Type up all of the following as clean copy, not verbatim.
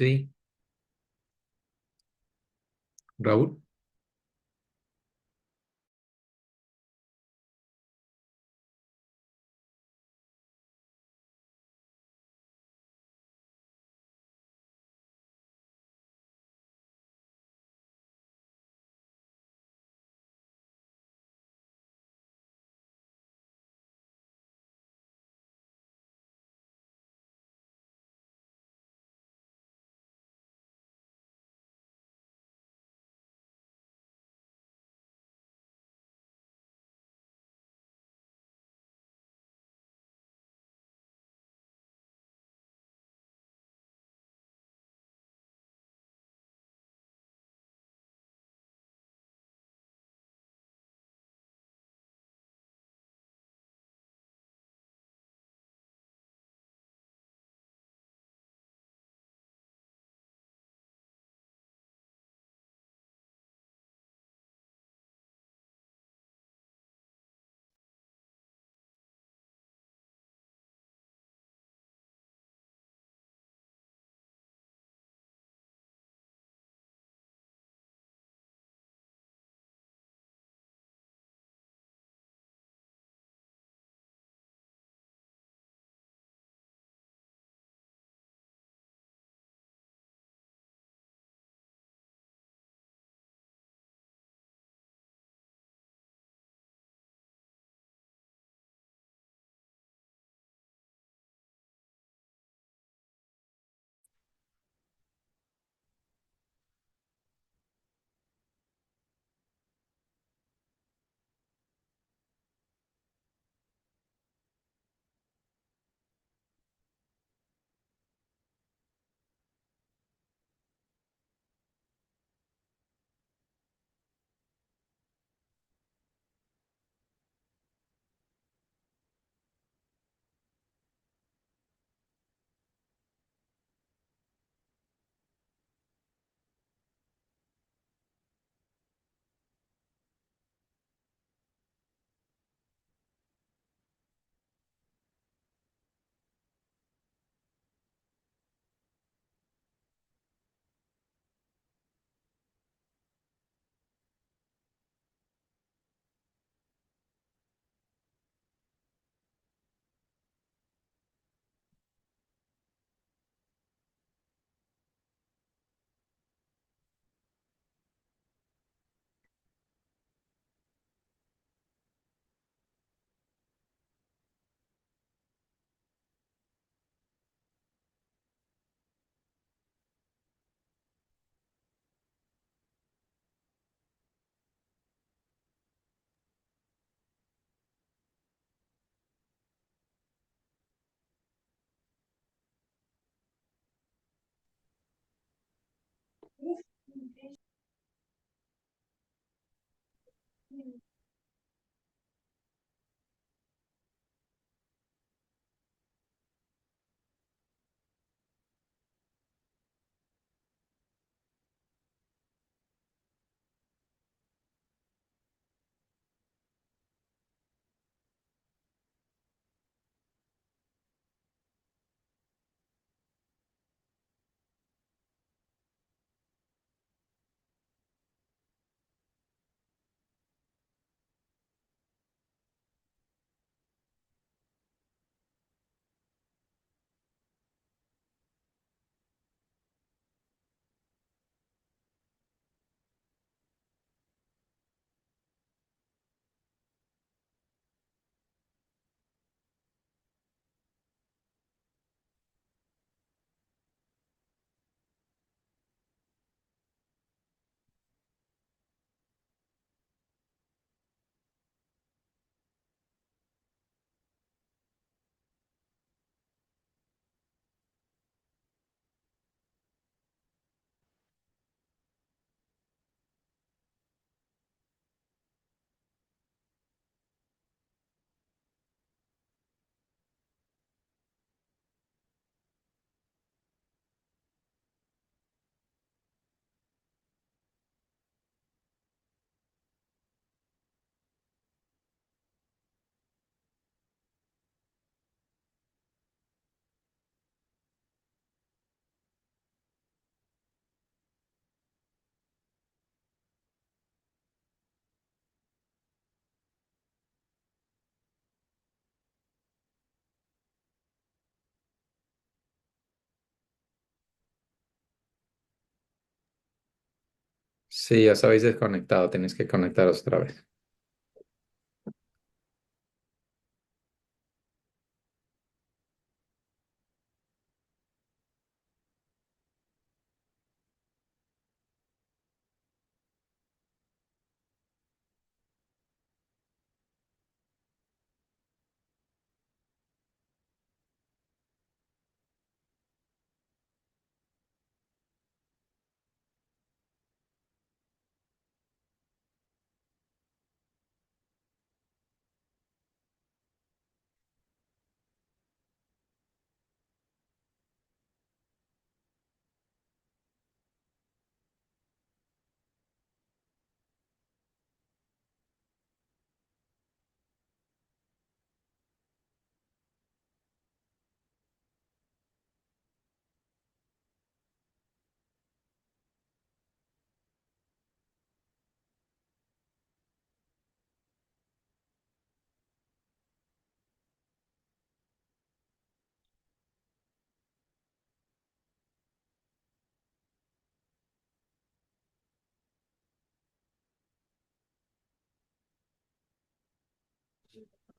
Sí, Raúl. Sí, os habéis desconectado, tenéis que conectaros otra vez.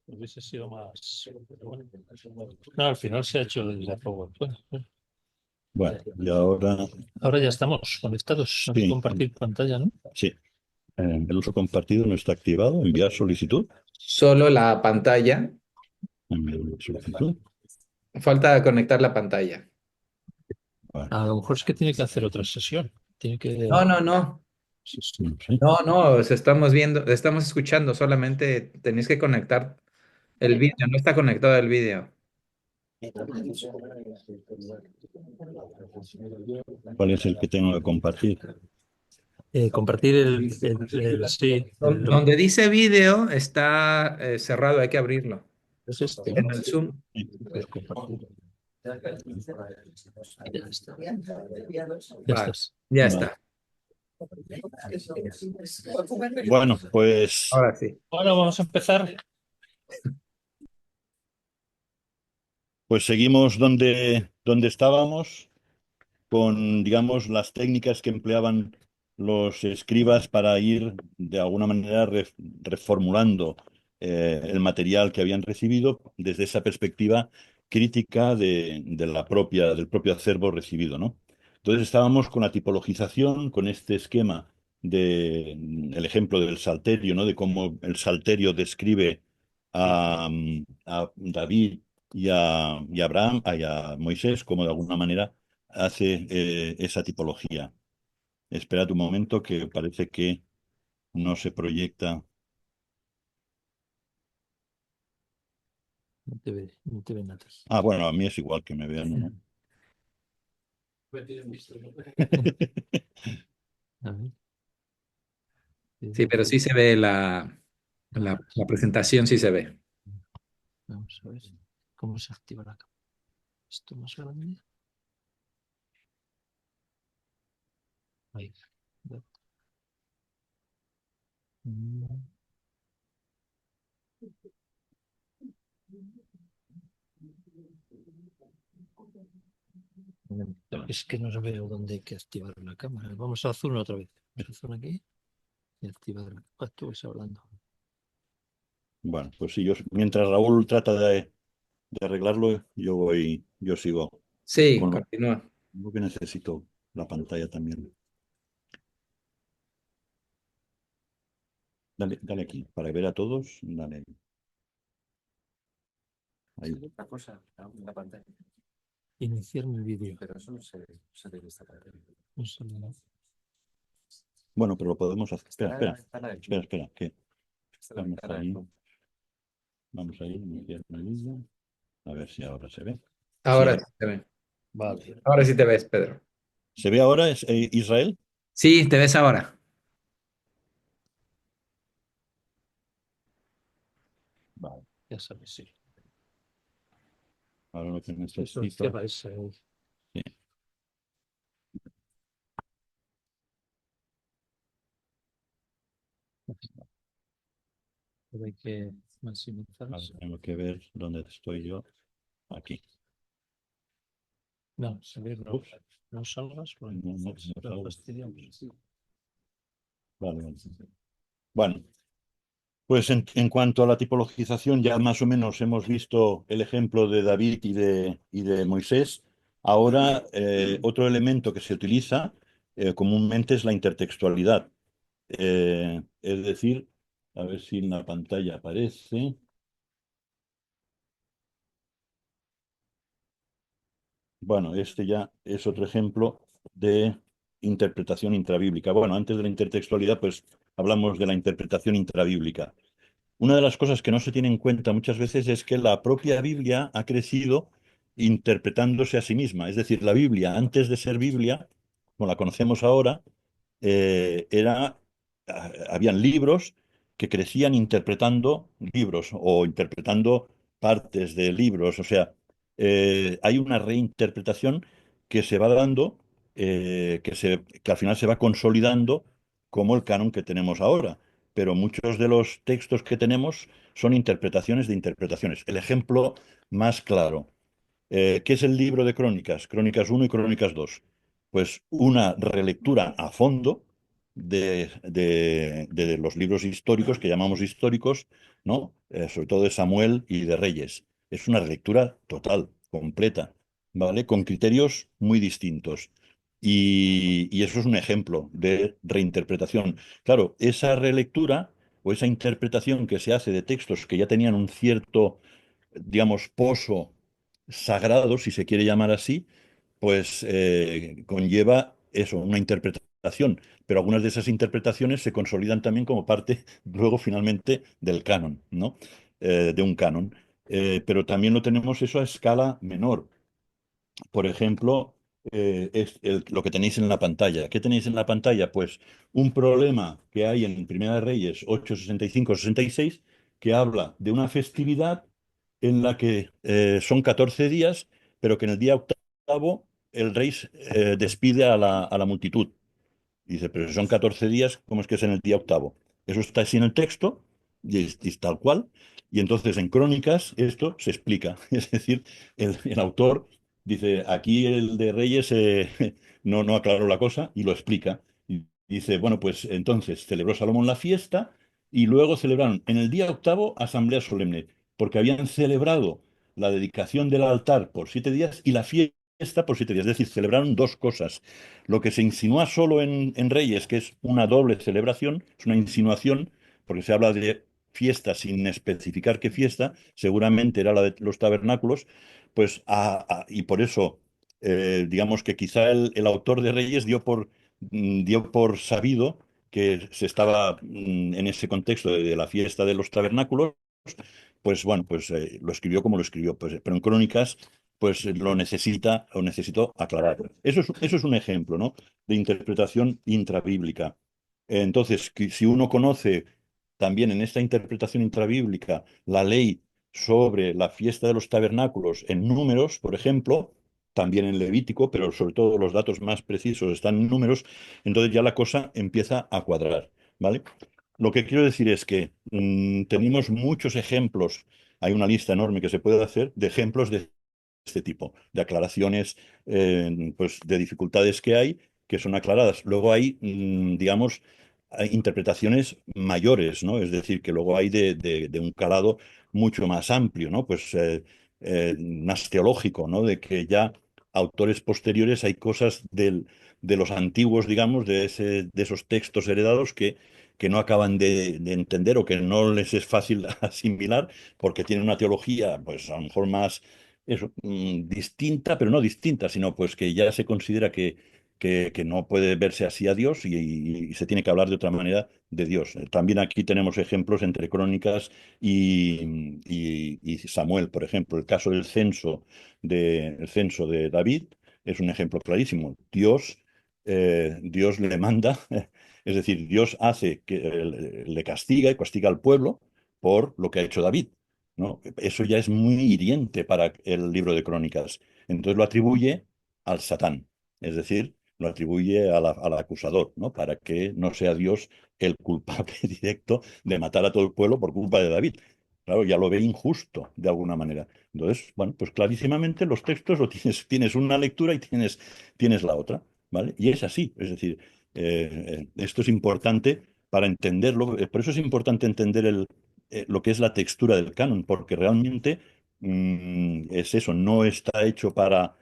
Hubiese sido más. Bueno, no, al final se ha hecho desde PowerPoint. Bueno, y ahora Ahora ya estamos conectados. sí, Compartir pantalla, ¿no? sí. El uso compartido no está activado. Enviar solicitud. Solo la pantalla. Enviar solicitud. Falta conectar la pantalla. Vale. A lo mejor es que tiene que hacer otra sesión. Tiene que. No, no, no. Sí, sí. No sé. No, no, os estamos viendo, estamos escuchando, solamente tenéis que conectar el vídeo, no está conectado el vídeo. ¿Cuál es el que tengo que compartir? Compartir sí. Donde dice vídeo está cerrado, hay que abrirlo. Es este, En ¿no? el Zoom. Pues compartir. Ya está. Ya Vale, estás. ya Vale. está. Bueno, pues, Ahora sí. Ahora vamos a empezar. pues seguimos donde estábamos, con, digamos, las técnicas que empleaban los escribas para ir de alguna manera reformulando el material que habían recibido desde esa perspectiva crítica del propio acervo recibido, ¿no? Entonces estábamos con la tipologización, con este esquema el ejemplo del salterio, ¿no? De cómo el salterio describe a David y a Abraham, y a Moisés, como de alguna manera hace esa tipología. Espera un momento que parece que no se proyecta. No te ve nada. Ah, bueno, a mí es igual que me vean, ¿no? A ver. Sí, pero sí se ve la presentación, sí se ve. Vamos a ver cómo se activa la cámara. Esto más grande. Ahí. Es que no veo dónde hay que activar la cámara. Vamos a Zoom otra vez. Vamos a Zoom aquí y activar. Tú ves hablando. Bueno, pues sí, mientras Raúl trata de arreglarlo, yo sigo Sí, con continúa. lo que necesito la pantalla también. Dale aquí, para ver a todos, dale ahí. Otra cosa, la pantalla. Iniciar mi vídeo. Pero eso no se ve en esta pantalla. No sale nada. Bueno, pero lo podemos hacer. Está Espera, la ventana de espera, que Está la vamos ventana de ahí, Zoom. vamos ahí, iniciar el vídeo. A ver si ahora se ve. Sí, Ahora sí te ve. Vale. Ahora sí te ves, Pedro. ¿se ve ahora Israel? Sí, te ves ahora. Vale. Ya sabes, sí. Ahora lo que Eso necesito. cierra ese. Sí. Hay que maximizar Ahora eso. tengo que ver dónde estoy yo. Aquí. No, salir no. Ups. No salgas porque No, no, no nos salgo. fastidiamos. Vale, vale. Bueno, pues en cuanto a la tipologización, ya más o menos hemos visto el ejemplo de David y de Moisés. Ahora, otro elemento que se utiliza comúnmente es la intertextualidad. Es decir, a ver si en la pantalla aparece. Bueno, este ya es otro ejemplo de interpretación intrabíblica. Bueno, antes de la intertextualidad, pues hablamos de la interpretación intrabíblica. Una de las cosas que no se tiene en cuenta muchas veces es que la propia Biblia ha crecido interpretándose a sí misma. Es decir, la Biblia, antes de ser Biblia, como la conocemos ahora, habían libros que crecían interpretando libros o interpretando partes de libros. O sea, hay una reinterpretación que se va dando, que al final se va consolidando como el canon que tenemos ahora. Pero muchos de los textos que tenemos son interpretaciones de interpretaciones. El ejemplo más claro. ¿Qué es el libro de Crónicas? Crónicas uno y Crónicas 2. Pues una relectura a fondo de los libros históricos, que llamamos históricos, ¿no? Sobre todo de Samuel y de Reyes. Es una relectura total, completa, ¿vale? Con criterios muy distintos. Y eso es un ejemplo de reinterpretación. Claro, esa relectura o esa interpretación que se hace de textos que ya tenían un cierto, digamos, pozo sagrado, si se quiere llamar así, pues conlleva eso, una interpretación. Pero algunas de esas interpretaciones se consolidan también como parte, luego finalmente, del canon, ¿no? De un canon. Pero también lo tenemos eso a escala menor. Por ejemplo, es lo que tenéis en la pantalla. ¿Qué tenéis en la pantalla? Pues un problema que hay en Primera de Reyes 8, 65, 66, que habla de una festividad en la que son 14 días, pero que en el día octavo el rey despide a la multitud. Dice, pero si son 14 días, ¿cómo es que es en el día octavo? Eso está así en el texto y es tal cual. Y entonces en Crónicas esto se explica. Es decir, el autor dice, aquí el de Reyes no aclaró la cosa y lo explica. Y dice, bueno, pues entonces celebró Salomón la fiesta y luego celebraron en el día octavo asamblea solemne, porque habían celebrado la dedicación del altar por 7 días y la fiesta por 7 días. Es decir, celebraron dos cosas. Lo que se insinúa solo en Reyes, que es una doble celebración, es una insinuación, porque se habla de fiesta sin especificar qué fiesta, seguramente era la de los tabernáculos, pues, y por eso, digamos que quizá el autor de Reyes dio por sabido que se estaba en ese contexto de la fiesta de los tabernáculos, pues bueno, pues lo escribió como lo escribió, pues, pero en Crónicas pues lo necesitó aclarar. Eso es un ejemplo, ¿no? De interpretación intrabíblica. Entonces, si uno conoce también en esta interpretación intrabíblica la ley sobre la fiesta de los tabernáculos en Números, por ejemplo, también en Levítico, pero sobre todo los datos más precisos están en Números, entonces ya la cosa empieza a cuadrar, ¿vale? Lo que quiero decir es que tenemos muchos ejemplos, hay una lista enorme que se puede hacer de ejemplos de este tipo, de aclaraciones, pues de dificultades que hay, que son aclaradas. Luego hay, digamos, hay interpretaciones mayores, ¿no? Es decir, que luego hay de un calado mucho más amplio, ¿no? Pues más teológico, ¿no? De que ya autores posteriores hay cosas de los antiguos, digamos, de esos textos heredados que no acaban de entender o que no les es fácil asimilar porque tienen una teología, pues a lo mejor más eso, distinta, pero no distinta, sino pues que ya se considera que no puede verse así a Dios y se tiene que hablar de otra manera de Dios. También aquí tenemos ejemplos entre Crónicas y Samuel, por ejemplo. El censo de David es un ejemplo clarísimo. Dios le manda, es decir, Dios hace que le castiga y castiga al pueblo por lo que ha hecho David. ¿No? Eso ya es muy hiriente para el libro de Crónicas. Entonces lo atribuye al Satán, es decir, lo atribuye al acusador, ¿no? Para que no sea Dios el culpable directo de matar a todo el pueblo por culpa de David. Claro, ya lo ve injusto de alguna manera. Entonces, bueno, pues clarísimamente los textos lo tienes una lectura y tienes la otra, ¿vale? Y es así, es decir, esto es importante para entenderlo. Por eso es importante entender lo que es la textura del canon, porque realmente es eso, no está hecho para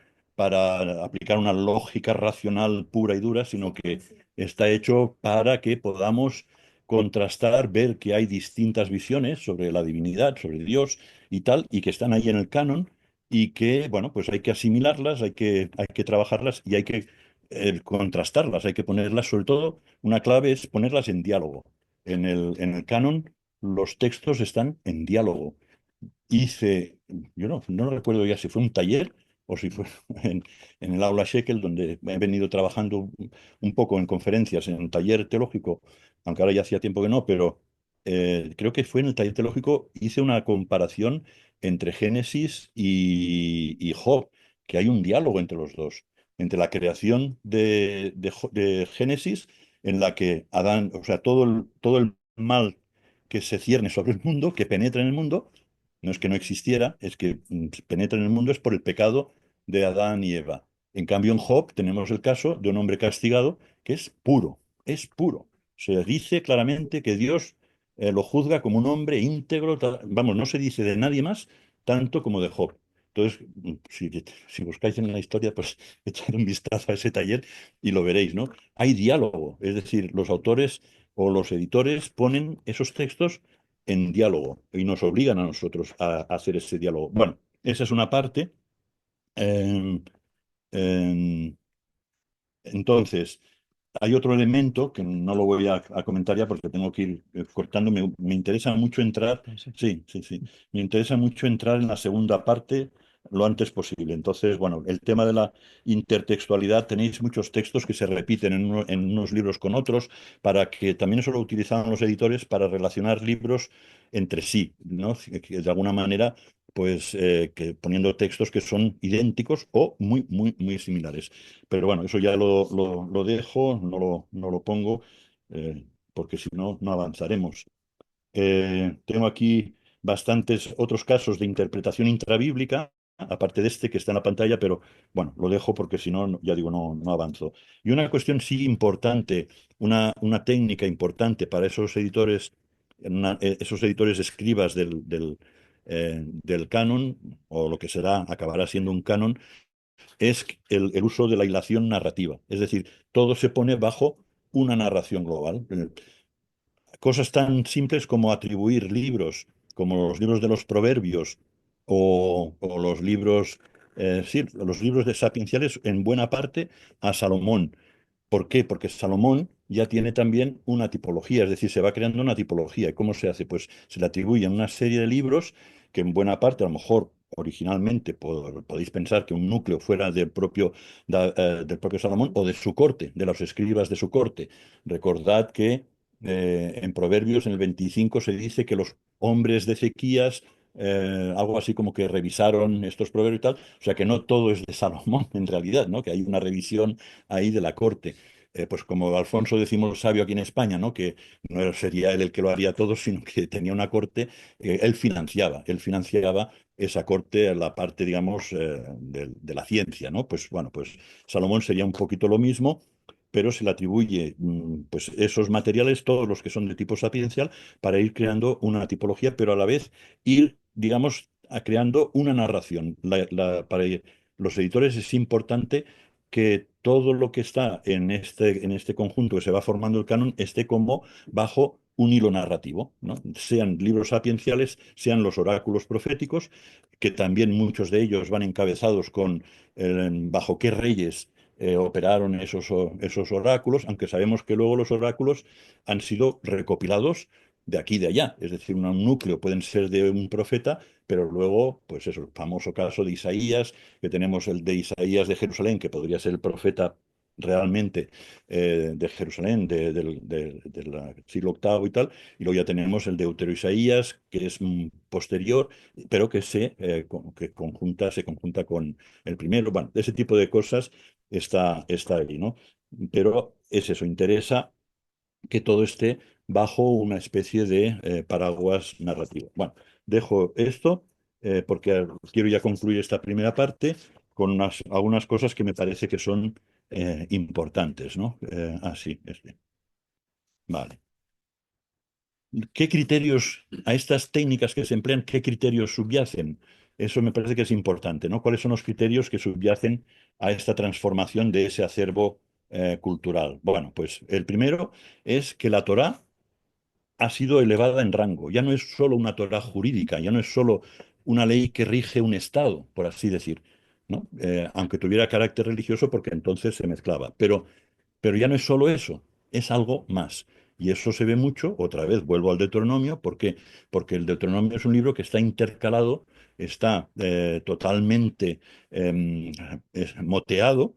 aplicar una lógica racional pura y dura, sino que está hecho para que podamos contrastar, ver que hay distintas visiones sobre la divinidad, sobre Dios y tal, y que están ahí en el canon y que, bueno, pues hay que asimilarlas, hay que trabajarlas y hay que contrastarlas, hay que ponerlas, sobre todo, una clave es ponerlas en diálogo. En el canon, los textos están en diálogo. Hice, yo no recuerdo ya si fue un taller o si fue en el aula Shekel, donde he venido trabajando un poco en conferencias, en un taller teológico, aunque ahora ya hacía tiempo que no, pero creo que fue en el taller teológico, hice una comparación entre Génesis y Job, que hay un diálogo entre los dos, entre la creación de Génesis, en la que Adán, o sea, todo el mal que se cierne sobre el mundo, que penetra en el mundo, no es que no existiera, es que penetra en el mundo es por el pecado de Adán y Eva. En cambio, en Job tenemos el caso de un hombre castigado que es puro, es puro. Se dice claramente que Dios lo juzga como un hombre íntegro, vamos, no se dice de nadie más tanto como de Job. Entonces, si buscáis en la historia, pues echad un vistazo a ese taller y lo veréis, ¿no? Hay diálogo, es decir, los autores o los editores ponen esos textos en diálogo y nos obligan a nosotros a hacer ese diálogo. Bueno, esa es una parte. Eh, eh, entonces, hay otro elemento que no lo voy a comentar ya porque tengo que ir cortando. Me interesa mucho entrar. Sí. Sí, sí, sí. Me interesa mucho entrar en la segunda parte lo antes posible. Entonces, bueno, el tema de la intertextualidad, tenéis muchos textos que se repiten en unos libros con otros, para que también eso lo utilizaban los editores para relacionar libros entre sí, ¿no? Que de alguna manera, pues, que poniendo textos que son idénticos o muy, muy, muy similares. Pero bueno, eso ya lo dejo, no lo pongo, porque si no, no avanzaremos. Tengo aquí bastantes otros casos de interpretación intrabíblica, aparte de este que está en la pantalla, pero bueno, lo dejo porque si no, ya digo, no avanzo. Y una cuestión sí importante, una técnica importante para esos editores, esos editores escribas del canon, o lo que será, acabará siendo un canon, es el uso de la hilación narrativa. Es decir, todo se pone bajo una narración global. Cosas tan simples como atribuir libros, como los libros de los proverbios o los libros, sí, los libros de sapienciales en buena parte a Salomón. ¿Por qué? Porque Salomón ya tiene también una tipología, es decir, se va creando una tipología. ¿Y cómo se hace? Pues se le atribuyen una serie de libros que en buena parte, a lo mejor originalmente podéis pensar que un núcleo fuera del propio Salomón o de su corte, de los escribas de su corte. Recordad que en Proverbios, en el 25, se dice que los hombres de Ezequías, algo así como que revisaron estos proverbios y tal, o sea que no todo es de Salomón en realidad, ¿no? Que hay una revisión ahí de la corte. Pues como Alfonso decimos sabio aquí en España, ¿no? Que no sería él el que lo haría todo, sino que tenía una corte, él financiaba esa corte, la parte, digamos, de la ciencia, ¿no? Pues bueno, pues Salomón sería un poquito lo mismo, pero se le atribuye pues esos materiales, todos los que son de tipo sapiencial, para ir creando una tipología, pero a la vez ir, digamos, creando una narración. Para los editores es importante que todo lo que está en este conjunto que se va formando el canon esté como bajo un hilo narrativo, ¿no? Sean libros sapienciales, sean los oráculos proféticos, que también muchos de ellos van encabezados con bajo qué reyes operaron esos oráculos, aunque sabemos que luego los oráculos han sido recopilados de aquí y de allá, es decir, un núcleo pueden ser de un profeta, pero luego, pues eso, el famoso caso de Isaías, que tenemos el de Isaías de Jerusalén, que podría ser el profeta realmente de Jerusalén, del siglo octavo y tal, y luego ya tenemos el Deutero Isaías, que es posterior, pero que se conjunta con el primero. Bueno, ese tipo de cosas está ahí, ¿no? Pero es eso, interesa que todo esté bajo una especie de paraguas narrativo. Bueno, dejo esto porque quiero ya concluir esta primera parte con algunas cosas que me parece que son importantes, ¿no? Así, vale. ¿qué criterios a estas técnicas que se emplean, qué criterios subyacen? Eso me parece que es importante, ¿no? ¿Cuáles son los criterios que subyacen a esta transformación de ese acervo cultural? Bueno, pues el primero es que la Torá ha sido elevada en rango. Ya no es solo una Torá jurídica, ya no es solo una ley que rige un Estado, por así decir, ¿no? Aunque tuviera carácter religioso, porque entonces se mezclaba. Pero ya no es solo eso, es algo más. Y eso se ve mucho, otra vez vuelvo al Deuteronomio, porque el Deuteronomio es un libro que está intercalado, está totalmente moteado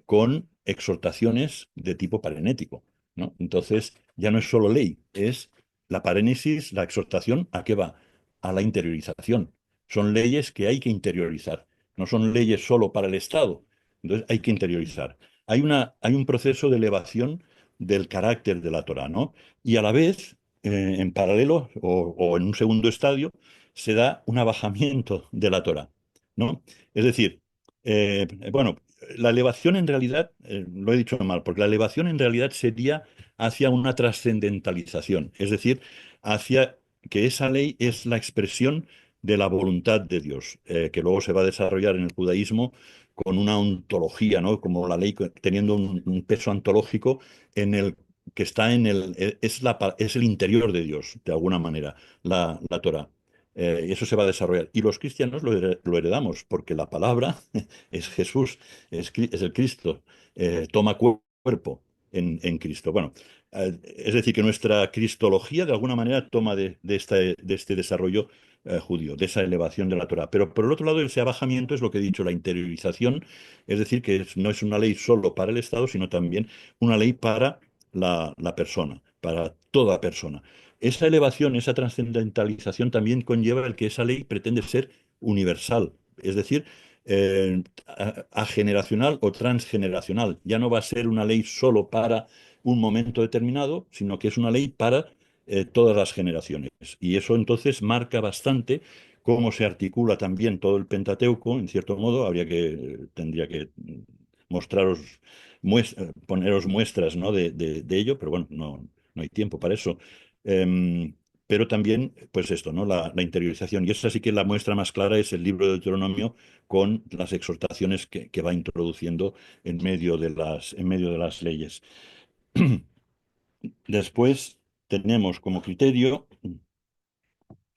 con exhortaciones de tipo parenético, ¿no? Entonces, ya no es solo ley, es la parénesis, la exhortación, ¿a qué va? A la interiorización. Son leyes que hay que interiorizar, no son leyes solo para el Estado, entonces hay que interiorizar. Hay un proceso de elevación del carácter de la Torá, ¿no? Y a la vez, en paralelo o en un segundo estadio, se da un abajamiento de la Torá, ¿no? Es decir, bueno, la elevación en realidad, lo he dicho mal, porque la elevación en realidad sería hacia una trascendentalización, es decir, hacia que esa ley es la expresión de la voluntad de Dios, que luego se va a desarrollar en el judaísmo con una ontología, ¿no? Como la ley teniendo un peso ontológico en el que está en es el interior de Dios, de alguna manera, la Torá. Y eso se va a desarrollar. Y los cristianos lo heredamos, porque la palabra es Jesús, es el Cristo, toma cuerpo en Cristo. Bueno, es decir, que nuestra cristología de alguna manera toma de este desarrollo judío, de esa elevación de la Torá. Pero por el otro lado, ese abajamiento es lo que he dicho, la interiorización, es decir, que no es una ley solo para el Estado, sino también una ley para la persona, para toda persona. Esa elevación, esa trascendentalización también conlleva el que esa ley pretende ser universal, es decir, ageneracional o transgeneracional. Ya no va a ser una ley solo para un momento determinado, sino que es una ley para todas las generaciones. Y eso entonces marca bastante cómo se articula también todo el Pentateuco, en cierto modo, tendría que mostraros, poneros muestras, ¿no? de ello, pero bueno, no hay tiempo para eso. Pero también, pues esto, ¿no? La interiorización. Y esa sí que la muestra más clara es el libro de Deuteronomio con las exhortaciones que va introduciendo en medio de las leyes. Después tenemos como criterio,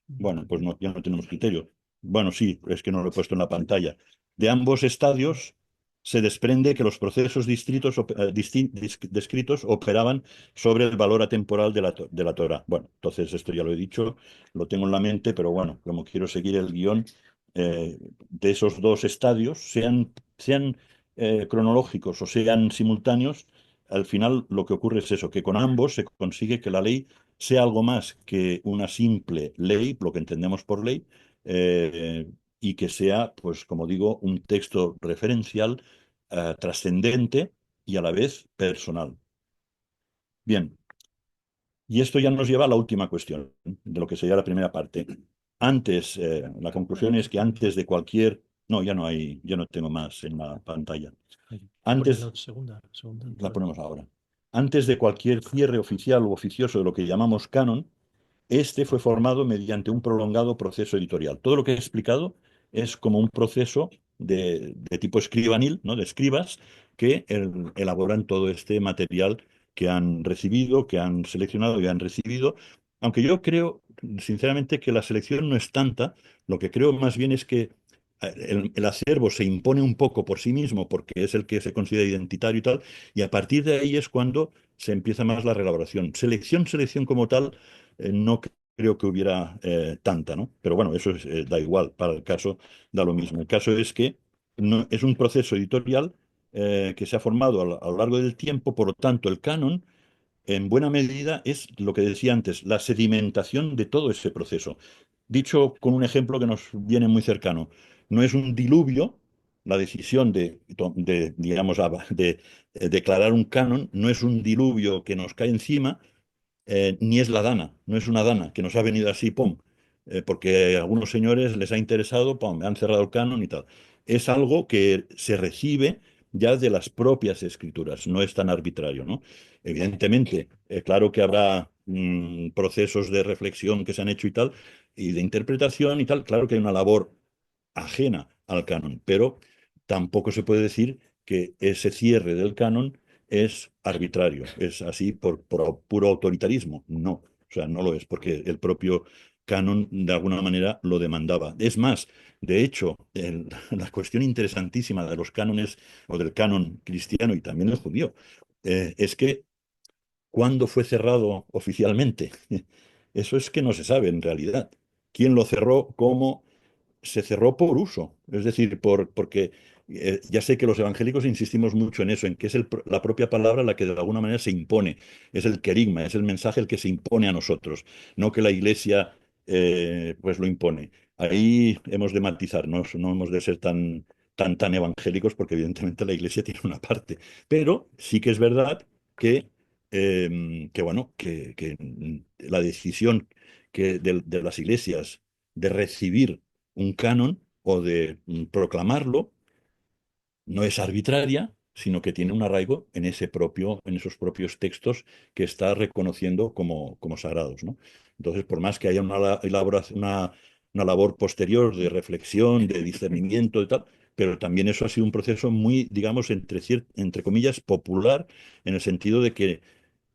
bueno, pues no, ya no tenemos criterio. Bueno, sí, es que no lo he puesto en la pantalla. De ambos estadios se desprende que los procesos descritos operaban sobre el valor atemporal de la Torah. Bueno, entonces esto ya lo he dicho, lo tengo en la mente, pero bueno, como quiero seguir el guión de esos dos estadios, sean cronológicos o sean simultáneos, al final lo que ocurre es eso, que con ambos se consigue que la ley sea algo más que una simple ley, lo que entendemos por ley, y que sea, pues como digo, un texto referencial, trascendente y a la vez personal. Bien, y esto ya nos lleva a la última cuestión, de lo que sería la primera parte. La conclusión es que antes de cualquier... No, ya no tengo más en la pantalla. Pones Antes, la segunda. la ponemos ahora. Antes de cualquier cierre oficial u oficioso de lo que llamamos canon, este fue formado mediante un prolongado proceso editorial. Todo lo que he explicado es como un proceso de tipo escribanil, ¿no? De escribas que elaboran todo este material que han recibido, que han seleccionado y han recibido. Aunque yo creo, sinceramente, que la selección no es tanta, lo que creo más bien es que el acervo se impone un poco por sí mismo porque es el que se considera identitario y tal, y a partir de ahí es cuando se empieza más la reelaboración. Selección como tal, no creo que hubiera tanta, ¿no? Pero bueno, eso da igual, para el caso da lo mismo. El caso es que es un proceso editorial que se ha formado a lo largo del tiempo, por lo tanto, el canon en buena medida es lo que decía antes, la sedimentación de todo ese proceso. Dicho con un ejemplo que nos viene muy cercano, no es un diluvio, la decisión digamos, de declarar un canon, no es un diluvio que nos cae encima, ni es la dana, no es una dana que nos ha venido así, ¡pum! Porque a algunos señores les ha interesado, ¡pum!, han cerrado el canon y tal. Es algo que se recibe ya de las propias escrituras, no es tan arbitrario, ¿no? evidentemente, claro que habrá procesos de reflexión que se han hecho y tal, y de interpretación y tal, claro que hay una labor ajena al canon, pero tampoco se puede decir que ese cierre del canon es arbitrario, es así por puro autoritarismo. No, o sea, no lo es, porque el propio canon de alguna manera lo demandaba. Es más, de hecho, la cuestión interesantísima de los cánones o del canon cristiano y también el judío es que cuándo fue cerrado oficialmente. Eso es que no se sabe en realidad. ¿Quién lo cerró? ¿Cómo? Se cerró por uso, es decir, porque ya sé que los evangélicos insistimos mucho en eso, en que es la propia palabra la que de alguna manera se impone, es el querigma, es el mensaje el que se impone a nosotros, no que la Iglesia pues lo impone. Ahí hemos de matizarnos, no hemos de ser tan evangélicos, porque evidentemente la Iglesia tiene una parte, pero sí que es verdad que bueno, que la decisión de las iglesias de recibir un canon o de proclamarlo no es arbitraria, sino que tiene un arraigo en esos propios textos que está reconociendo como sagrados, ¿no? Entonces, por más que haya una labor posterior de reflexión, de discernimiento y tal, pero también eso ha sido un proceso muy, digamos, entre comillas, popular, en el sentido de que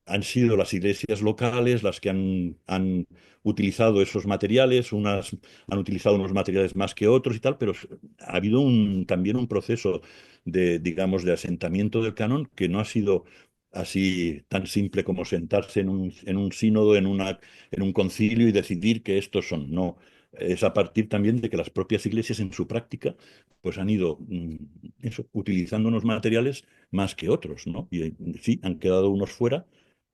han sido las iglesias locales las que han utilizado esos materiales, unas han utilizado unos materiales más que otros y tal, pero ha habido también un proceso de, digamos, de asentamiento del canon que no ha sido así tan simple como sentarse en un sínodo, en un concilio y decidir que estos son. No, es a partir también de que las propias iglesias en su práctica pues han ido utilizando unos materiales más que otros, ¿no? Y sí, han quedado unos fuera.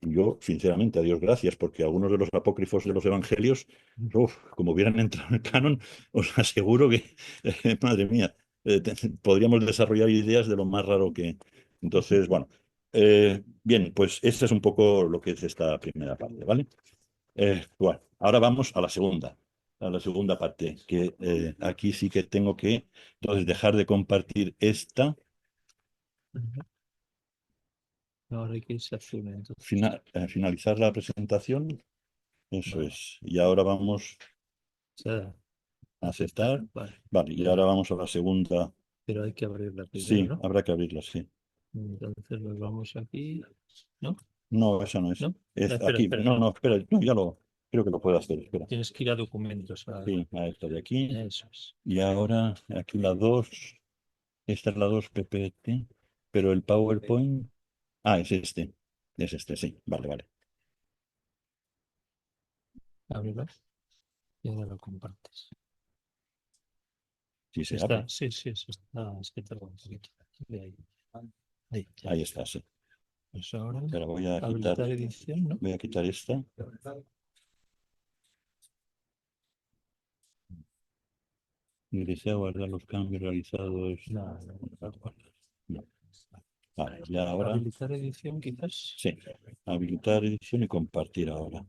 Yo, sinceramente, a Dios gracias, porque algunos de los apócrifos de los evangelios, uf, como hubieran entrado en el canon, os aseguro que, madre mía, podríamos desarrollar ideas de lo más raro que. Entonces, bueno, bien, pues esta es un poco lo que es esta primera parte, ¿vale? Bueno, ahora vamos a la segunda parte, que aquí sí que tengo que, entonces, dejar de compartir esta, Ahora hay que irse a Zoom, entonces. finalizar la presentación. Eso Vale. es. Y ahora vamos O sea, a aceptar. vale. Vale, y ahora vamos a la segunda. Pero hay que abrirla primero, Sí, ¿no? habrá que abrirla, sí. Entonces nos vamos aquí. ¿No? No, esa no es. ¿No? Es Espera, aquí. espera. No, no, espera. No, creo que lo puedo hacer. Espera. Tienes que ir a documentos. Sí, a esta de aquí. Eso es. Y ahora aquí la 2. Esta es la 2 PPT. Pero el PowerPoint. Ah, es este. Es este, sí. Vale, vale. Ábrelo y ahora lo compartes. Sí, se Está, abre. sí, sí, está. Es que tarda un poquito. De ahí. Ahí, ya. Ahí está, sí. Pues ahora Pero voy a habilitar quitar, edición, ¿no? voy a quitar esta. Y desea guardar los cambios realizados. No, No. Vale, y ahora. habilitar edición, quizás. Sí, habilitar edición y compartir ahora.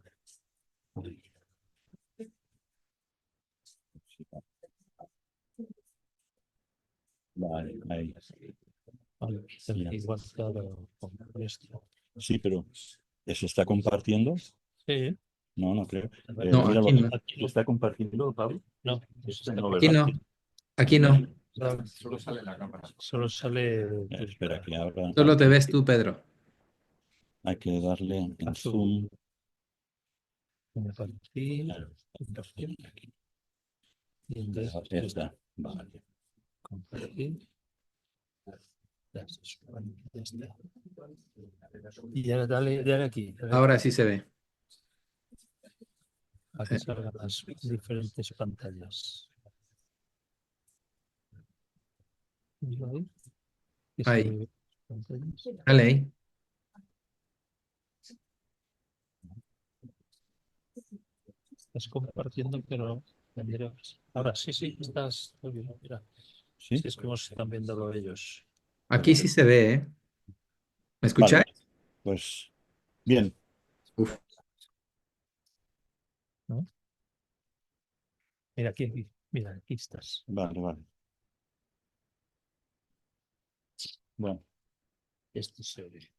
Vale, ahí. Vale, igual claro, con esto. Sí, pero ¿se está compartiendo? Sí. No, no creo. No, Míralo. aquí no. ¿Lo está compartiendo, Pablo? No, está No, Aquí ¿verdad? no. Aquí no. Solo sale la cámara. Solo sale Espera, que ahora Solo te ves tú, Pedro. hay que darle en Azul. zoom. compartir, y entonces Ya está. Vale. compartir. Ya está. Y ahora dale aquí, Ahora sí se ve. a que salgan las diferentes pantallas. ¿Y ahí? ¿Qué Ahí. sale? Pantallas. Dale ahí. Estás compartiendo, pero ahora sí, estás. Mira, ¿Sí? si es como se están viéndolo ellos. Aquí sí se ve, ¿eh? ¿Me Vale, escucháis? pues bien. Uf. ¿No? Mira, mira, aquí estás. Vale, vale. Bueno, Esto se oye.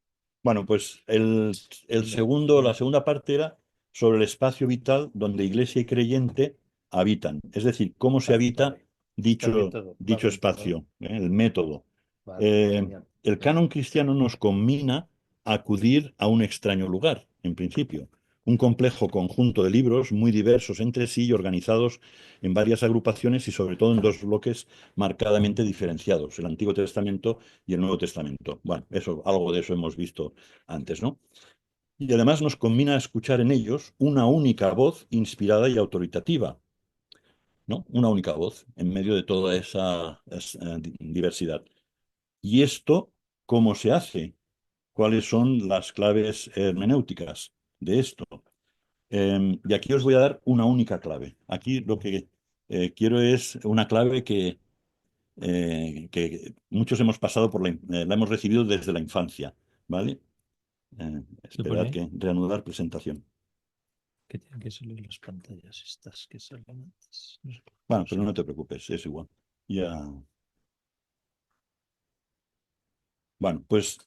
Bueno, pues la segunda parte era sobre el espacio vital donde iglesia y creyente habitan. Es decir, cómo se habita método. dicho Vale, espacio, el método. vale, genial. El canon cristiano nos conmina a acudir a un extraño lugar, en principio. Un complejo conjunto de libros muy diversos entre sí y organizados en varias agrupaciones y sobre todo en dos bloques marcadamente diferenciados, el Antiguo Testamento y el Nuevo Testamento. Bueno, algo de eso hemos visto antes, ¿no? Y además nos conmina a escuchar en ellos una única voz inspirada y autoritativa, ¿no? Una única voz en medio de toda esa diversidad. ¿Y esto cómo se hace? ¿Cuáles son las claves hermenéuticas de esto? Y aquí os voy a dar una única clave. Aquí lo que quiero es una clave que muchos hemos pasado la hemos recibido desde la infancia, ¿vale? ¿Qué Esperad pone? que reanudar presentación. Que tienen que salir las pantallas estas que salen antes. No sé por qué Bueno, no pero no salen. te preocupes, es igual. Ya. Bueno, pues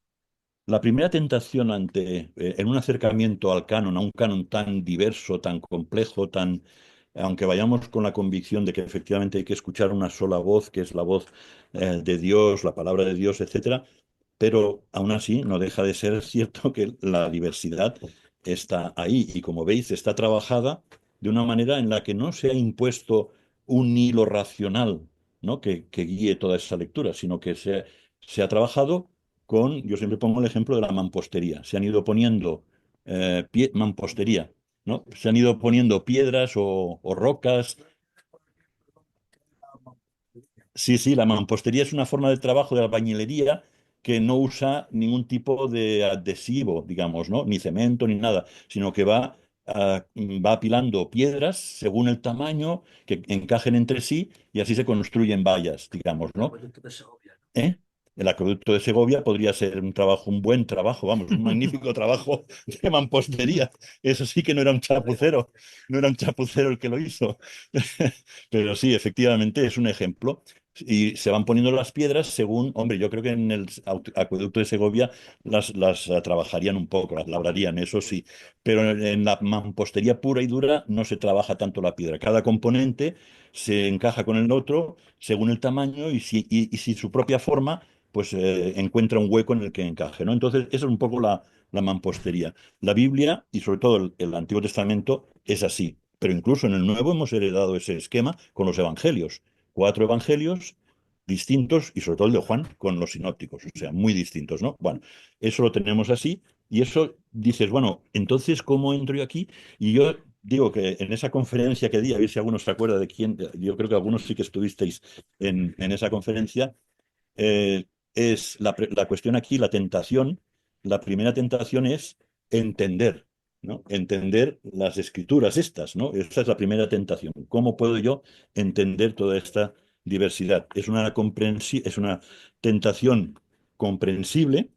la primera tentación en un acercamiento al canon, a un canon tan diverso, tan complejo, aunque vayamos con la convicción de que efectivamente hay que escuchar una sola voz, que es la voz de Dios, la palabra de Dios, etcétera, pero aún así no deja de ser cierto que la diversidad está ahí y como veis está trabajada de una manera en la que no se ha impuesto un hilo racional, ¿no? que guíe toda esa lectura, sino que se ha trabajado yo siempre pongo el ejemplo de la mampostería. Se han ido poniendo mampostería, ¿no? Se han ido poniendo piedras o rocas. Sí, sí, la mampostería es una forma de trabajo de albañilería que no usa ningún tipo de adhesivo, digamos, ¿no? Ni cemento ni nada, sino que va apilando piedras según el tamaño que encajen entre sí y así se construyen vallas, digamos, ¿no? ¿Eh? El acueducto de Segovia podría ser un buen trabajo, vamos, un magnífico trabajo de mampostería. Eso sí que no era un chapucero, no era un chapucero el que lo hizo. Pero sí, efectivamente es un ejemplo. Y se van poniendo las piedras según, hombre, yo creo que en el acueducto de Segovia las trabajarían un poco, las labrarían, eso sí. Pero en la mampostería pura y dura no se trabaja tanto la piedra. Cada componente se encaja con el otro según el tamaño y si su propia forma, pues encuentra un hueco en el que encaje, ¿no? Entonces, esa es un poco la mampostería. La Biblia y sobre todo el Antiguo Testamento es así, pero incluso en el Nuevo hemos heredado ese esquema con los evangelios. 4 evangelios distintos y sobre todo el de Juan con los sinópticos, o sea, muy distintos, ¿no? Bueno, eso lo tenemos así y eso dices, bueno, entonces, ¿cómo entro yo aquí? Y yo digo que en esa conferencia que di, a ver si alguno se acuerda de quién, yo creo que algunos sí que estuvisteis en esa conferencia, es la cuestión aquí, la tentación. La primera tentación es entender, ¿no? Entender las escrituras estas, ¿no? Esa es la primera tentación. ¿Cómo puedo yo entender toda esta diversidad? Es una tentación comprensible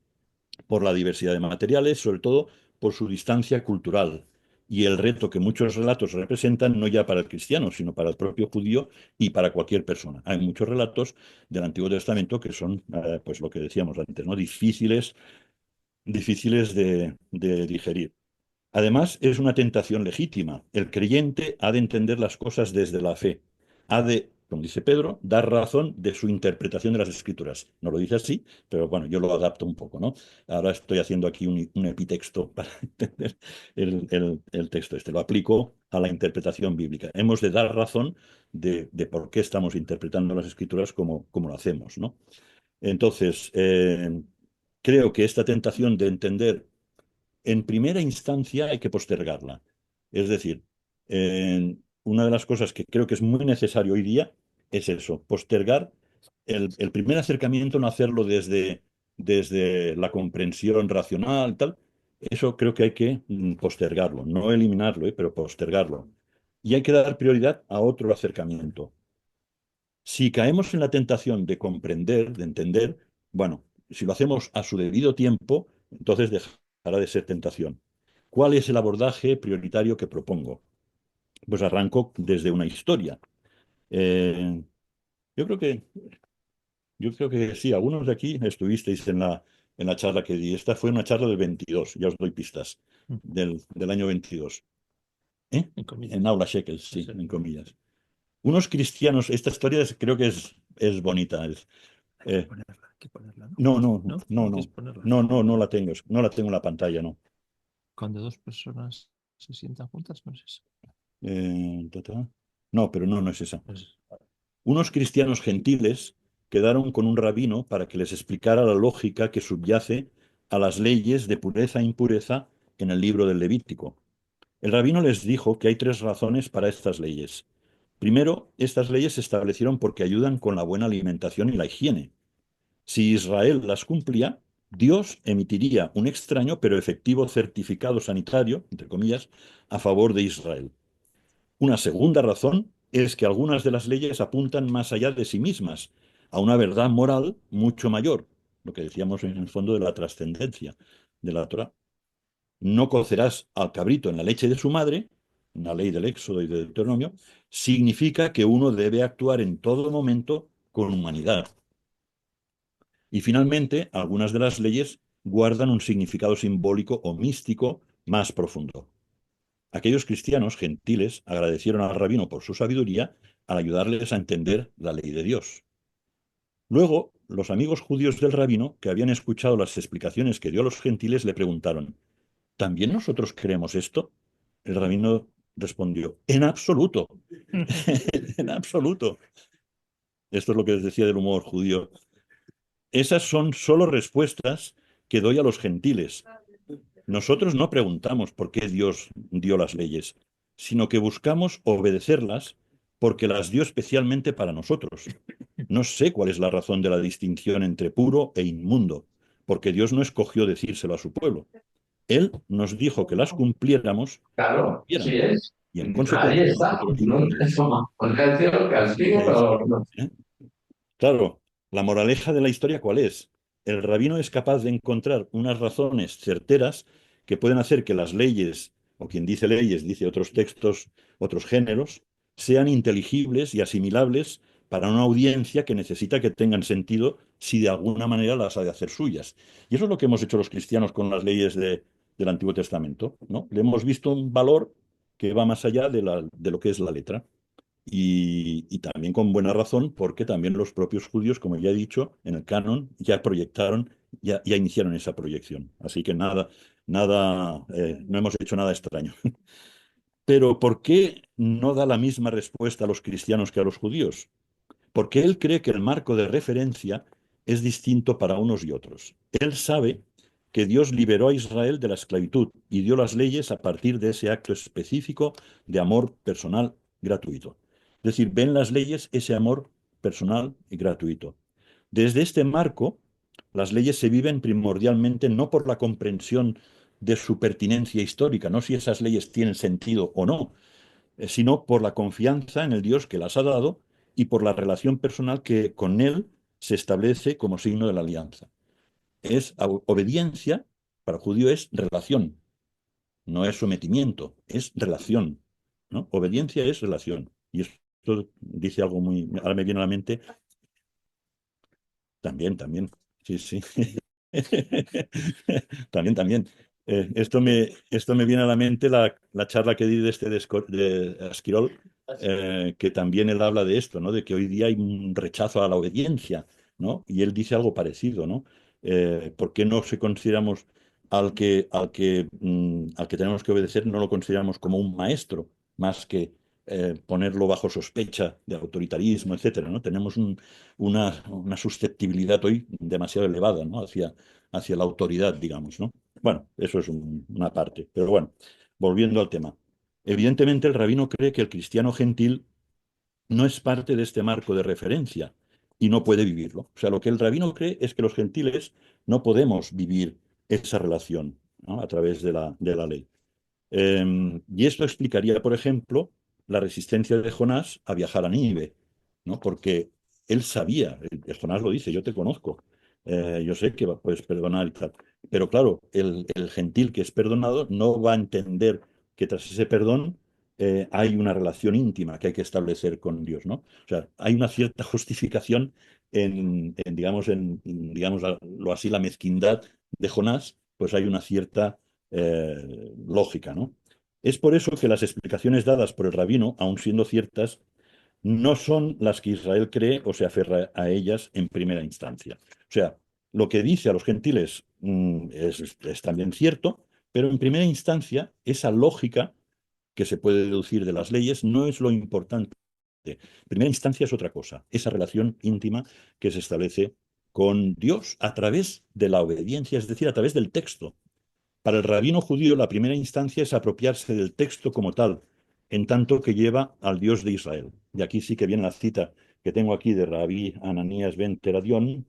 por la diversidad de materiales, sobre todo por su distancia cultural y el reto que muchos relatos representan, no ya para el cristiano, sino para el propio judío y para cualquier persona. Hay muchos relatos del Antiguo Testamento que son, pues lo que decíamos antes, ¿no? Difíciles de digerir. Además, es una tentación legítima. El creyente ha de entender las cosas desde la fe. Ha de, como dice Pedro, dar razón de su interpretación de las Escrituras. No lo dice así, pero bueno, yo lo adapto un poco, ¿no? Ahora estoy haciendo aquí un epitexto para entender el texto este. Lo aplico a la interpretación bíblica. Hemos de dar razón de por qué estamos interpretando las Escrituras como lo hacemos, ¿no? Entonces, creo que esta tentación de entender en primera instancia hay que postergarla. Es decir, una de las cosas que creo que es muy necesario hoy día es eso, postergar el primer acercamiento, no hacerlo desde la comprensión racional, tal. Eso creo que hay que postergarlo, no eliminarlo, pero postergarlo. Y hay que dar prioridad a otro acercamiento. Si caemos en la tentación de comprender, de entender, bueno, si lo hacemos a su debido tiempo, entonces dejará de ser tentación. ¿Cuál es el abordaje prioritario que propongo? Pues arranco desde una historia. Eh, yo creo que, yo creo que sí, algunos de aquí estuvisteis en la charla que di. Esta fue una charla del 22, ya os doy pistas, del año 22. ¿Eh? En comillas. En Aula Shekels, sí, Sí. en comillas. Unos cristianos, esta historia creo que es bonita. Hay que ponerla, ¿no? No, no, ¿No? no, ¿No no. quieres ponerla? No la tengo. No la tengo en la pantalla, no. Cuando dos personas se sientan juntas, no es eso. No, pero no es esa. Pues, Unos cristianos gentiles quedaron con un rabino para que les explicara la lógica que subyace a las leyes de pureza e impureza en el libro del Levítico. El rabino les dijo que hay tres razones para estas leyes. Primero, estas leyes se establecieron porque ayudan con la buena alimentación y la higiene. Si Israel las cumplía, Dios emitiría un extraño pero efectivo certificado sanitario, entre comillas, a favor de Israel. Una segunda razón es que algunas de las leyes apuntan más allá de sí mismas, a una verdad moral mucho mayor, lo que decíamos en el fondo de la trascendencia de la Torá. No cocerás al cabrito en la leche de su madre, una ley del Éxodo y del Deuteronomio, significa que uno debe actuar en todo momento con humanidad. Y finalmente, algunas de las leyes guardan un significado simbólico o místico más profundo. Aquellos cristianos gentiles agradecieron al rabino por su sabiduría al ayudarles a entender la ley de Dios. Luego, los amigos judíos del rabino, que habían escuchado las explicaciones que dio a los gentiles, le preguntaron, ¿también nosotros creemos esto? El rabino respondió, en absoluto, en absoluto. Esto es lo que les decía del humor judío. Esas son solo respuestas que doy a los gentiles. Nosotros no preguntamos por qué Dios dio las leyes, sino que buscamos obedecerlas porque las dio especialmente para nosotros. No sé cuál es la razón de la distinción entre puro e inmundo, porque Dios no escogió decírselo a su pueblo. Él nos dijo que las cumpliéramos, Claro, sí es. y en Ahí consecuencia está. nosotros... No es como, porque el cielo castigo, pero no. ¿Eh? Claro, la moraleja de la historia, ¿cuál es? El rabino es capaz de encontrar unas razones certeras que pueden hacer que las leyes, o quien dice leyes, dice otros textos, otros géneros, sean inteligibles y asimilables para una audiencia que necesita que tengan sentido si de alguna manera las ha de hacer suyas. Y eso es lo que hemos hecho los cristianos con las leyes del Antiguo Testamento, ¿no? Le hemos visto un valor que va más allá de lo que es la letra. Y también con buena razón, porque también los propios judíos, como ya he dicho, en el canon ya proyectaron, ya iniciaron esa proyección. Así que no hemos hecho nada extraño. Pero ¿por qué no da la misma respuesta a los cristianos que a los judíos? Porque él cree que el marco de referencia es distinto para unos y otros. Él sabe que Dios liberó a Israel de la esclavitud y dio las leyes a partir de ese acto específico de amor personal gratuito. Es decir, ven las leyes ese amor personal y gratuito. Desde este marco, las leyes se viven primordialmente no por la comprensión de su pertinencia histórica, no si esas leyes tienen sentido o no, sino por la confianza en el Dios que las ha dado y por la relación personal que con Él se establece como signo de la alianza. Obediencia, para el judío es relación, no es sometimiento, es relación, ¿no? Obediencia es relación. Y esto dice algo muy... Ahora me viene a la mente. También. Sí, sí. También. Esto me viene a la mente la charla que di de Esquirol, que también él habla de esto, ¿no? De que hoy día hay un rechazo a la obediencia, ¿no? Y él dice algo parecido, ¿no? ¿Por qué no se consideramos al que tenemos que obedecer, no lo consideramos como un maestro, más que ponerlo bajo sospecha de autoritarismo, etcétera, ¿no? Tenemos una susceptibilidad hoy demasiado elevada, ¿no? Hacia la autoridad, digamos, ¿no? Bueno, eso es una parte. Pero bueno, volviendo al tema. Evidentemente, el rabino cree que el cristiano gentil no es parte de este marco de referencia y no puede vivirlo. O sea, lo que el rabino cree es que los gentiles no podemos vivir esa relación, ¿no? A través de la ley. Y esto explicaría, por ejemplo, la resistencia de Jonás a viajar a Nínive, ¿no? Porque él sabía, Jonás lo dice, yo te conozco, yo sé que puedes perdonar y tal. Pero claro, el gentil que es perdonado no va a entender que tras ese perdón hay una relación íntima que hay que establecer con Dios, ¿no? O sea, hay una cierta justificación digámoslo así, la mezquindad de Jonás, pues hay una cierta lógica, ¿no? Es por eso que las explicaciones dadas por el rabino, aun siendo ciertas, no son las que Israel cree o se aferra a ellas en primera instancia. O sea, lo que dice a los gentiles es también cierto, pero en primera instancia esa lógica que se puede deducir de las leyes no es lo importante. En primera instancia es otra cosa, esa relación íntima que se establece con Dios a través de la obediencia, es decir, a través del texto. Para el rabino judío, la primera instancia es apropiarse del texto como tal, en tanto que lleva al Dios de Israel. Y aquí sí que viene la cita que tengo aquí de Rabí Ananías ben Teradión,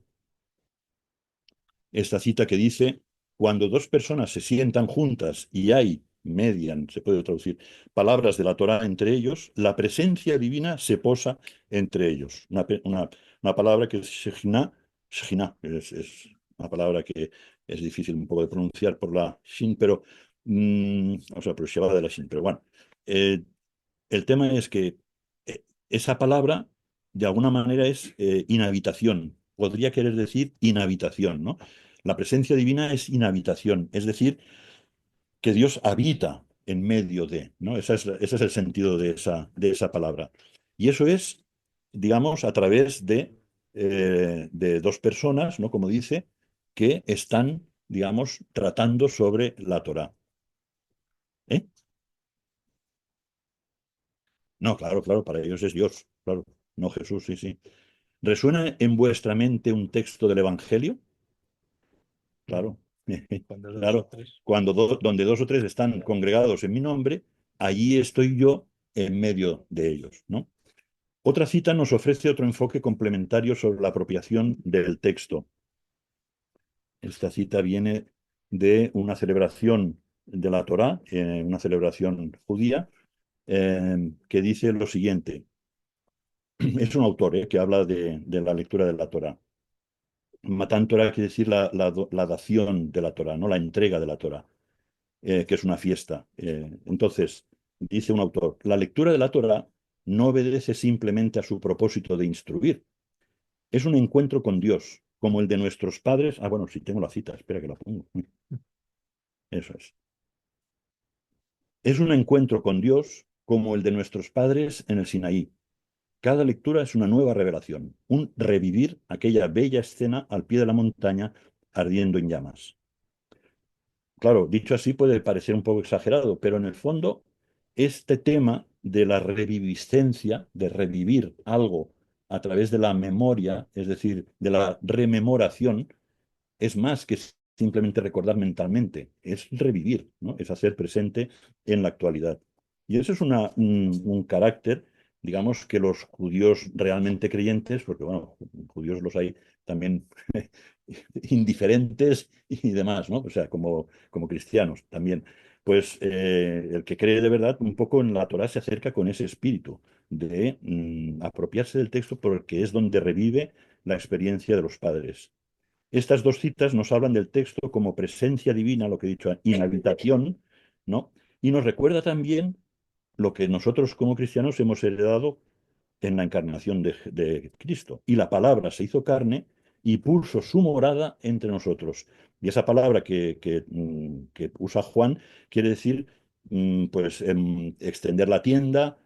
esta cita que dice, cuando dos personas se sientan juntas y hay, median, se puede traducir, palabras de la Torá entre ellos, la presencia divina se posa entre ellos. Una palabra que es Shekhinah, Shekhinah, es una palabra que es difícil un poco de pronunciar por la Shin, pero, o sea, por el Shabbat de la Shin, pero bueno, eh, el tema es que esa palabra, de alguna manera, es inhabitación. Podría querer decir inhabitación, ¿no? La presencia divina es inhabitación, es decir, que Dios habita en medio de, ¿no? Ese es el sentido de esa palabra. Y eso es, digamos, a través de dos personas, ¿no? Como dice, que están, digamos, tratando sobre la Torá. ¿Eh? No, claro, claro, para ellos es Dios, claro, no Jesús, sí, sí. ¿Resuena en vuestra mente un texto del Evangelio? Claro, Cuando dos o claro. tres. Donde dos o tres están congregados en mi nombre, allí estoy yo en medio de ellos, ¿no? Otra cita nos ofrece otro enfoque complementario sobre la apropiación del texto. Esta cita viene de una celebración de la Torá, una celebración judía, que dice lo siguiente. Es un autor que habla de la lectura de la Torá. Matán Torah quiere decir la dación de la Torah, no la entrega de la Torah, que es una fiesta. Entonces, dice un autor, la lectura de la Torah no obedece simplemente a su propósito de instruir, es un encuentro con Dios, como el de nuestros padres. Ah, bueno, sí tengo la cita, espera que la pongo. Eso es. Es un encuentro con Dios como el de nuestros padres en el Sinaí. Cada lectura es una nueva revelación, un revivir aquella bella escena al pie de la montaña ardiendo en llamas. Claro, dicho así puede parecer un poco exagerado, pero en el fondo este tema de la reviviscencia, de revivir algo a través de la memoria, es decir, de la rememoración, es más que simplemente recordar mentalmente, es revivir, ¿no? Es hacer presente en la actualidad. Y eso es un carácter, digamos, que los judíos realmente creyentes, porque bueno, judíos los hay también indiferentes y demás, ¿no? O sea, como cristianos también. Pues el que cree de verdad un poco en la Torá se acerca con ese espíritu de apropiarse del texto porque es donde revive la experiencia de los padres. Estas dos citas nos hablan del texto como presencia divina, lo que he dicho, inhabitación, ¿no? Y nos recuerda también lo que nosotros como cristianos hemos heredado en la encarnación de Cristo. Y la palabra se hizo carne y puso su morada entre nosotros. Y esa palabra que usa Juan quiere decir, pues, extender la tienda,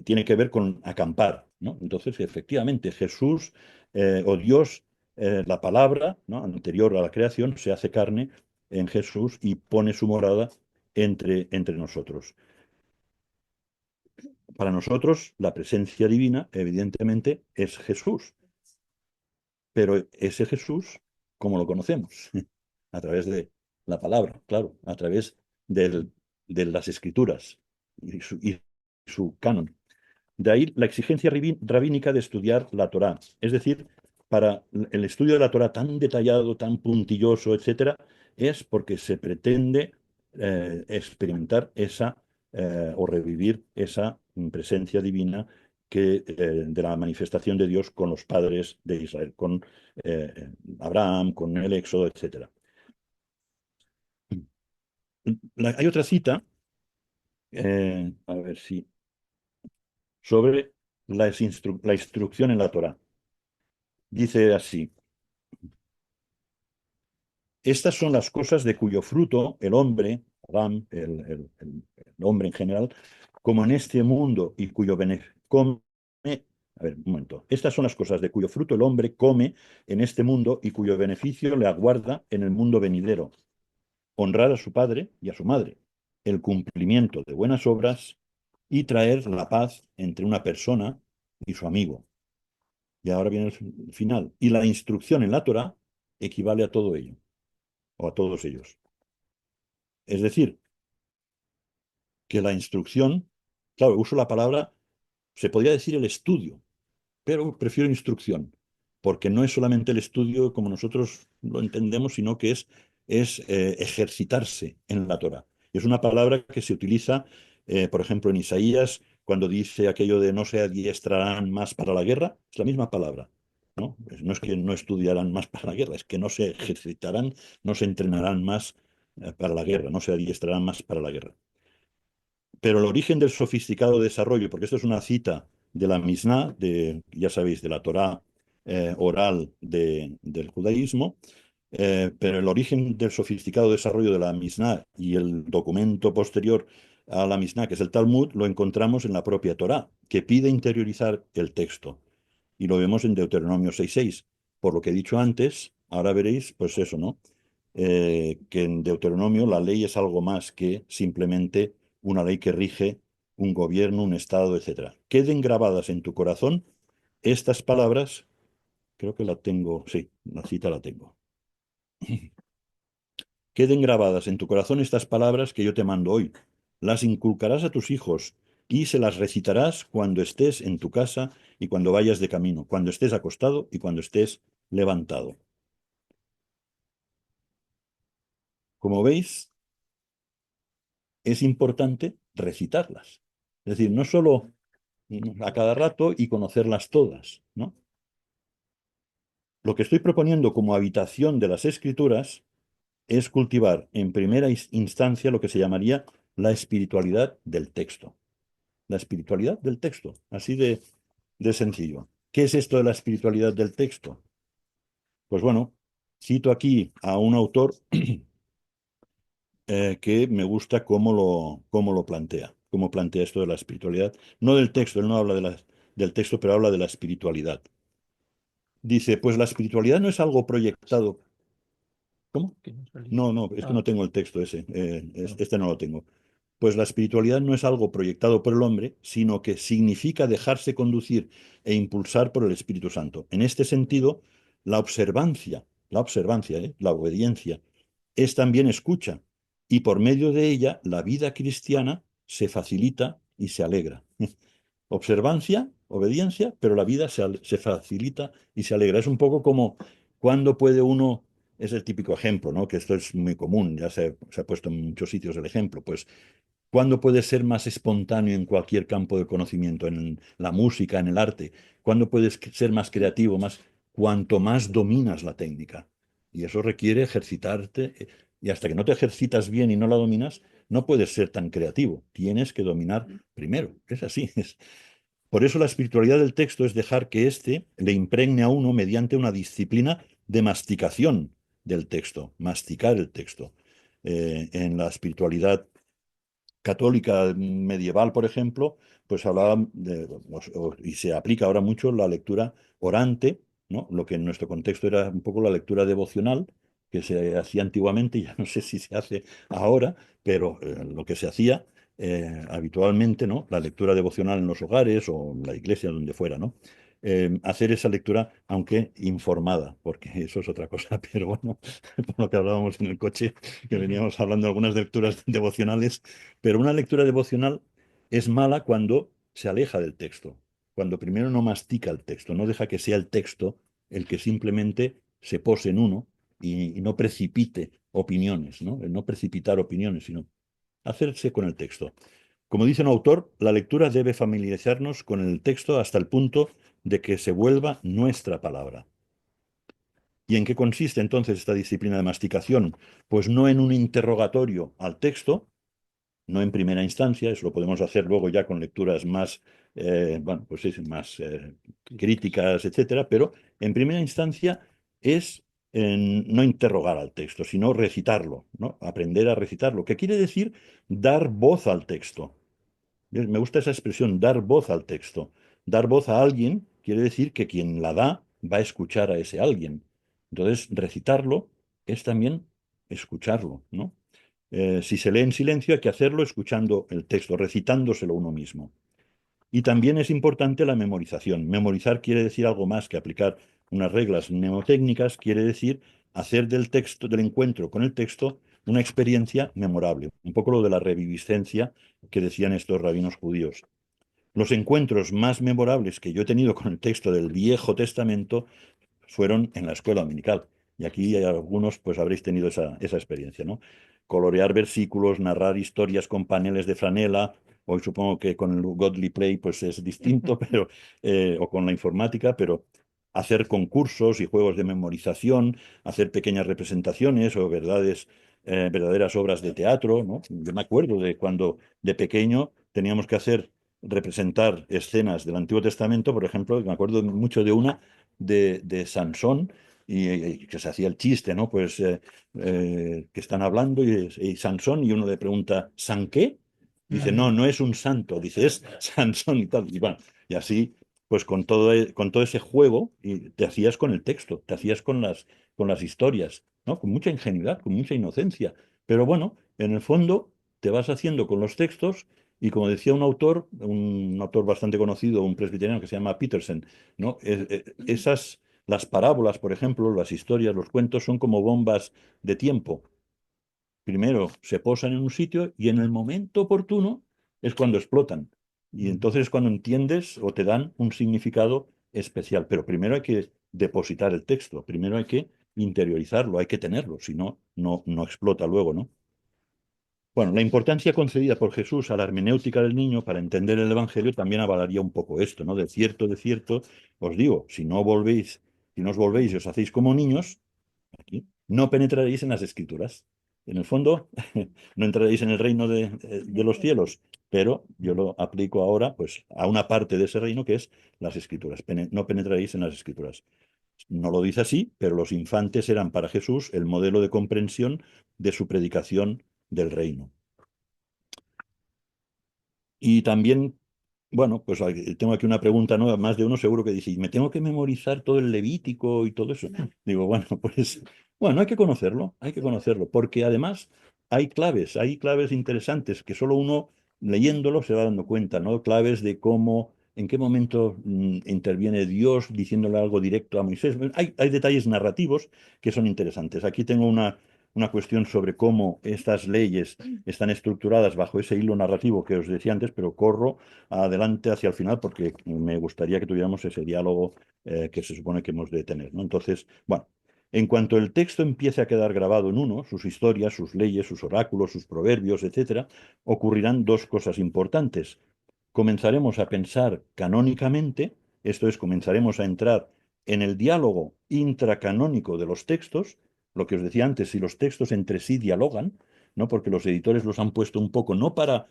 tiene que ver con acampar, ¿no? Entonces, efectivamente, Jesús o Dios, la palabra, ¿no? Anterior a la creación, se hace carne en Jesús y pone su morada entre nosotros. Para nosotros, la presencia divina, evidentemente, es Jesús, pero ese Jesús, ¿cómo lo conocemos? A través de la palabra, claro, a través de las escrituras y su canon. De ahí la exigencia rabínica de estudiar la Torá. Es decir, para el estudio de la Torá tan detallado, tan puntilloso, etcétera, es porque se pretende experimentar o revivir esa presencia divina de la manifestación de Dios con los padres de Israel, con Abraham, con el Éxodo, etcétera. Hay otra cita, a ver si, sobre la instrucción en la Torá. Dice así: estas son las cosas de cuyo fruto el hombre, Adán, el hombre en general, como en este mundo y cuyo beneficio come. A ver, un momento. Estas son las cosas de cuyo fruto el hombre come en este mundo y cuyo beneficio le aguarda en el mundo venidero. Honrar a su padre y a su madre, el cumplimiento de buenas obras y traer la paz entre una persona y su amigo. Y ahora viene el final. Y la instrucción en la Torá equivale a todo ello, o a todos ellos. Es decir, que la instrucción, claro, uso la palabra, se podría decir el estudio, pero prefiero instrucción, porque no es solamente el estudio como nosotros lo entendemos, sino que es ejercitarse en la Torá. Es una palabra que se utiliza, por ejemplo, en Isaías, cuando dice aquello de no se adiestrarán más para la guerra, es la misma palabra. ¿No? No es que no estudiarán más para la guerra, es que no se ejercitarán, no se entrenarán más para la guerra, no se adiestrarán más para la guerra. Pero el origen del sofisticado desarrollo, porque esto es una cita de la Misná, ya sabéis, de la Torá oral del judaísmo, pero el origen del sofisticado desarrollo de la Misná y el documento posterior a la Misná, que es el Talmud, lo encontramos en la propia Torá, que pide interiorizar el texto. Y lo vemos en Deuteronomio 6:6. Por lo que he dicho antes, ahora veréis, pues eso, ¿no? Que en Deuteronomio la ley es algo más que simplemente una ley que rige un gobierno, un estado, etcétera. Queden grabadas en tu corazón estas palabras, creo que la tengo, sí, la cita la tengo. Queden grabadas en tu corazón estas palabras que yo te mando hoy. Las inculcarás a tus hijos y se las recitarás cuando estés en tu casa y cuando vayas de camino, cuando estés acostado y cuando estés levantado. Como veis, es importante recitarlas. Es decir, no solo a cada rato y conocerlas todas, ¿no? Lo que estoy proponiendo como habitación de las escrituras es cultivar en primera instancia lo que se llamaría la espiritualidad del texto. La espiritualidad del texto, así de sencillo. ¿Qué es esto de la espiritualidad del texto? Pues bueno, cito aquí a un autor que me gusta cómo lo plantea, cómo plantea esto de la espiritualidad. No del texto, él no habla del texto, pero habla de la espiritualidad. Dice, pues la espiritualidad no es algo proyectado. ¿Cómo? Que no salía. No, es que Ah. no tengo el texto ese, este no lo tengo. Pues la espiritualidad no es algo proyectado por el hombre, sino que significa dejarse conducir e impulsar por el Espíritu Santo. En este sentido, la obediencia, es también escucha, y por medio de ella la vida cristiana se facilita y se alegra. Observancia, obediencia, pero la vida se facilita y se alegra. Es un poco como cuando puede uno, es el típico ejemplo, ¿no? Que esto es muy común, ya se ha puesto en muchos sitios el ejemplo, pues ¿cuándo puedes ser más espontáneo en cualquier campo de conocimiento, en la música, en el arte? ¿Cuándo puedes ser más creativo, cuanto más dominas la técnica? Y eso requiere ejercitarte, y hasta que no te ejercitas bien y no la dominas, no puedes ser tan creativo. Tienes que dominar primero. Es así. Por eso la espiritualidad del texto es dejar que éste le impregne a uno mediante una disciplina de masticación del texto, masticar el texto. En la espiritualidad católica medieval, por ejemplo, pues hablaba y se aplica ahora mucho la lectura orante, ¿no? Lo que en nuestro contexto era un poco la lectura devocional, que se hacía antiguamente, ya no sé si se hace ahora, pero lo que se hacía habitualmente, ¿no? La lectura devocional en los hogares o en la iglesia, donde fuera, ¿no? Hacer esa lectura, aunque informada, porque eso es otra cosa, pero bueno, por lo que hablábamos en el coche, que veníamos hablando de algunas lecturas devocionales, pero una lectura devocional es mala cuando se aleja del texto, cuando primero no mastica el texto, no deja que sea el texto el que simplemente se pose en uno y no precipite opiniones, ¿no? El no precipitar opiniones, sino hacerse con el texto. Como dice un autor, la lectura debe familiarizarnos con el texto hasta el punto de que se vuelva nuestra palabra. ¿Y en qué consiste entonces esta disciplina de masticación? Pues no en un interrogatorio al texto, no en primera instancia, eso lo podemos hacer luego ya con lecturas más, bueno, pues sí, más críticas, etcétera, pero en primera instancia es no interrogar al texto, sino recitarlo, ¿no? Aprender a recitarlo, que quiere decir dar voz al texto. Me gusta esa expresión, dar voz al texto. Dar voz a alguien quiere decir que quien la da va a escuchar a ese alguien. Entonces, recitarlo es también escucharlo, ¿no? Si se lee en silencio, hay que hacerlo escuchando el texto, recitándoselo uno mismo. Y también es importante la memorización. Memorizar quiere decir algo más que aplicar unas reglas mnemotécnicas, quiere decir hacer del texto, del encuentro con el texto, una experiencia memorable. Un poco lo de la reviviscencia que decían estos rabinos judíos. Los encuentros más memorables que yo he tenido con el texto del Viejo Testamento fueron en la escuela dominical. Y aquí hay algunos, pues habréis tenido esa experiencia, ¿no? Colorear versículos, narrar historias con paneles de franela. Hoy supongo que con el Godly Play pues es distinto, pero, o con la informática, pero hacer concursos y juegos de memorización, hacer pequeñas representaciones o verdaderas obras de teatro, ¿no? Yo me acuerdo de cuando de pequeño teníamos que representar escenas del Antiguo Testamento, por ejemplo, me acuerdo mucho de una de Sansón y que se hacía el chiste, ¿no? Pues que están hablando y Sansón y uno le pregunta, ¿San qué? Dice, no, no es un santo, dice, es Sansón y tal. Y bueno, y así, pues con todo ese juego, y te hacías con el texto, te hacías con las historias, ¿no? Con mucha ingenuidad, con mucha inocencia. Pero bueno, en el fondo te vas haciendo con los textos y como decía un autor bastante conocido, un presbiteriano que se llama Peterson, ¿no? Las parábolas, por ejemplo, las historias, los cuentos son como bombas de tiempo. Primero se posan en un sitio y en el momento oportuno es cuando explotan. Y entonces es cuando entiendes o te dan un significado especial. Pero primero hay que depositar el texto, primero hay que interiorizarlo, hay que tenerlo, si no, no explota luego, ¿no? Bueno, la importancia concedida por Jesús a la hermenéutica del niño para entender el Evangelio también avalaría un poco esto, ¿no? De cierto, os digo, si no os volvéis y os hacéis como niños, aquí, no penetraréis en las Escrituras. En el fondo, no entraréis en el reino de los cielos, pero yo lo aplico ahora, pues, a una parte de ese reino que es las Escrituras. No penetraréis en las Escrituras. No lo dice así, pero los infantes eran para Jesús el modelo de comprensión de su predicación del reino. Y también, bueno, pues tengo aquí una pregunta nueva, más de uno seguro que dice, ¿y me tengo que memorizar todo el Levítico y todo eso? Digo, bueno, pues, bueno, hay que conocerlo, porque además hay claves interesantes que solo uno leyéndolo se va dando cuenta, ¿no? Claves de cómo, en qué momento interviene Dios diciéndole algo directo a Moisés. Hay detalles narrativos que son interesantes. Aquí tengo una cuestión sobre cómo estas leyes están estructuradas bajo ese hilo narrativo que os decía antes, pero corro adelante hacia el final porque me gustaría que tuviéramos ese diálogo que se supone que hemos de tener, ¿no? Entonces, bueno, en cuanto el texto empiece a quedar grabado en uno, sus historias, sus leyes, sus oráculos, sus proverbios, etcétera, ocurrirán dos cosas importantes. Comenzaremos a pensar canónicamente, esto es, comenzaremos a entrar en el diálogo intracanónico de los textos, lo que os decía antes, si los textos entre sí dialogan, ¿no? Porque los editores los han puesto un poco, no para,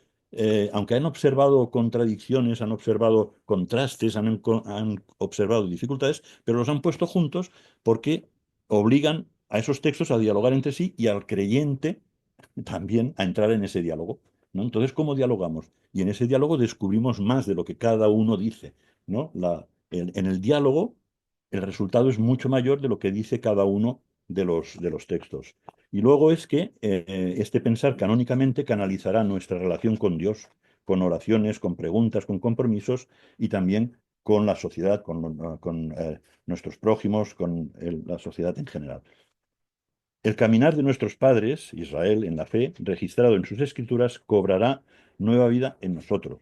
aunque han observado contradicciones, han observado contrastes, han observado dificultades, pero los han puesto juntos porque obligan a esos textos a dialogar entre sí y al creyente también a entrar en ese diálogo, ¿no? Entonces, ¿cómo dialogamos? Y en ese diálogo descubrimos más de lo que cada uno dice, ¿no? En el diálogo, el resultado es mucho mayor de lo que dice cada uno de los textos. Y luego es que este pensar canónicamente canalizará nuestra relación con Dios, con oraciones, con preguntas, con compromisos y también con la sociedad, con nuestros prójimos, con la sociedad en general. El caminar de nuestros padres, Israel, en la fe, registrado en sus escrituras, cobrará nueva vida en nosotros.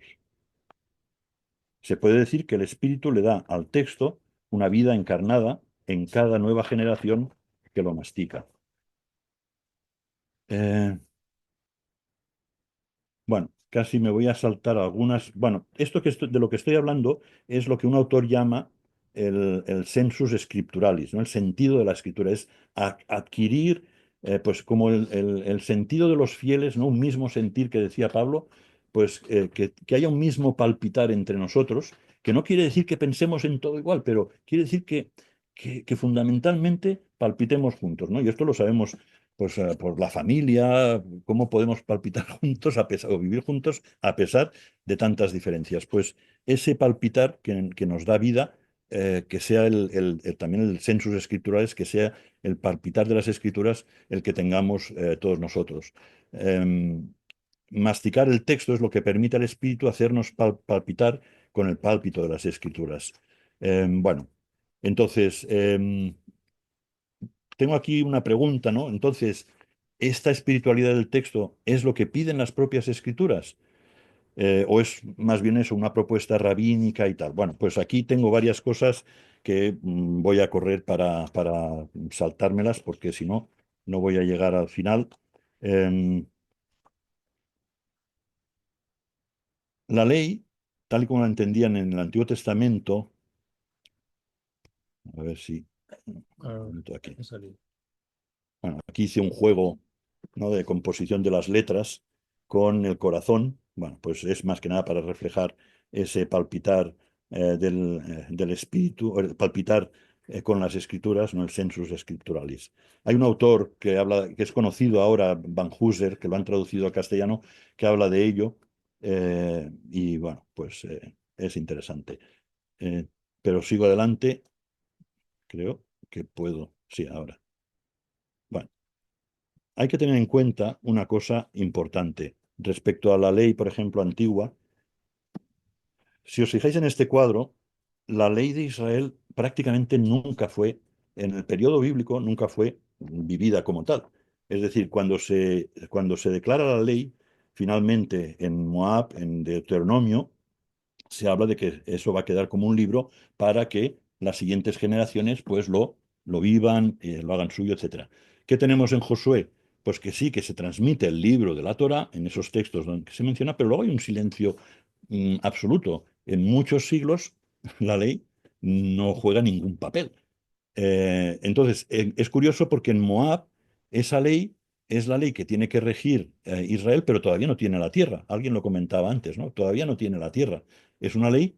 Se puede decir que el Espíritu le da al texto una vida encarnada en cada nueva generación que lo mastica. Eh, bueno, casi me voy a saltar algunas. Bueno, de lo que estoy hablando es lo que un autor llama el sensus scripturalis, ¿no? El sentido de la escritura, es adquirir pues como el sentido de los fieles, ¿no? Un mismo sentir que decía Pablo, pues que haya un mismo palpitar entre nosotros, que no quiere decir que pensemos en todo igual, pero quiere decir que fundamentalmente palpitemos juntos, ¿no? Y esto lo sabemos pues por la familia, cómo podemos palpitar juntos a pesar, o vivir juntos a pesar de tantas diferencias. Pues ese palpitar que nos da vida, que sea también el sensus escriturales, que sea el palpitar de las escrituras el que tengamos todos nosotros. Em, Masticar el texto es lo que permite al espíritu hacernos palpitar con el pálpito de las escrituras. Bueno, entonces, tengo aquí una pregunta, ¿no? Entonces, ¿esta espiritualidad del texto es lo que piden las propias escrituras? ¿O es más bien eso, una propuesta rabínica y tal? Bueno, pues aquí tengo varias cosas que voy a correr para saltármelas, porque si no, no voy a llegar al final. Em, la ley, tal y como la entendían en el Antiguo Testamento, a ver si... Ah, aquí. ha salido. Bueno, aquí hice un juego, ¿no? De composición de las letras con el corazón. Bueno, pues es más que nada para reflejar ese palpitar del espíritu, o el palpitar con las escrituras, no el sensus scripturalis. Hay un autor que habla, que es conocido ahora, Van Hooser, que lo han traducido al castellano, que habla de ello. Y bueno, pues es interesante. Eh, pero sigo adelante, creo que puedo. Sí, ahora. Bueno. Hay que tener en cuenta una cosa importante respecto a la ley, por ejemplo, antigua. Si os fijáis en este cuadro, la ley de Israel prácticamente nunca fue, en el periodo bíblico, nunca fue vivida como tal. Es decir, cuando se declara la ley, finalmente en Moab, en Deuteronomio, se habla de que eso va a quedar como un libro para que las siguientes generaciones pues lo vivan, lo hagan suyo, etcétera. ¿Qué tenemos en Josué? Pues que sí, que se transmite el libro de la Torá en esos textos donde se menciona, pero luego hay un silencio absoluto. En muchos siglos la ley no juega ningún papel. Entonces, es curioso porque en Moab esa ley es la ley que tiene que regir Israel, pero todavía no tiene la tierra. Alguien lo comentaba antes, ¿no? Todavía no tiene la tierra. Es una ley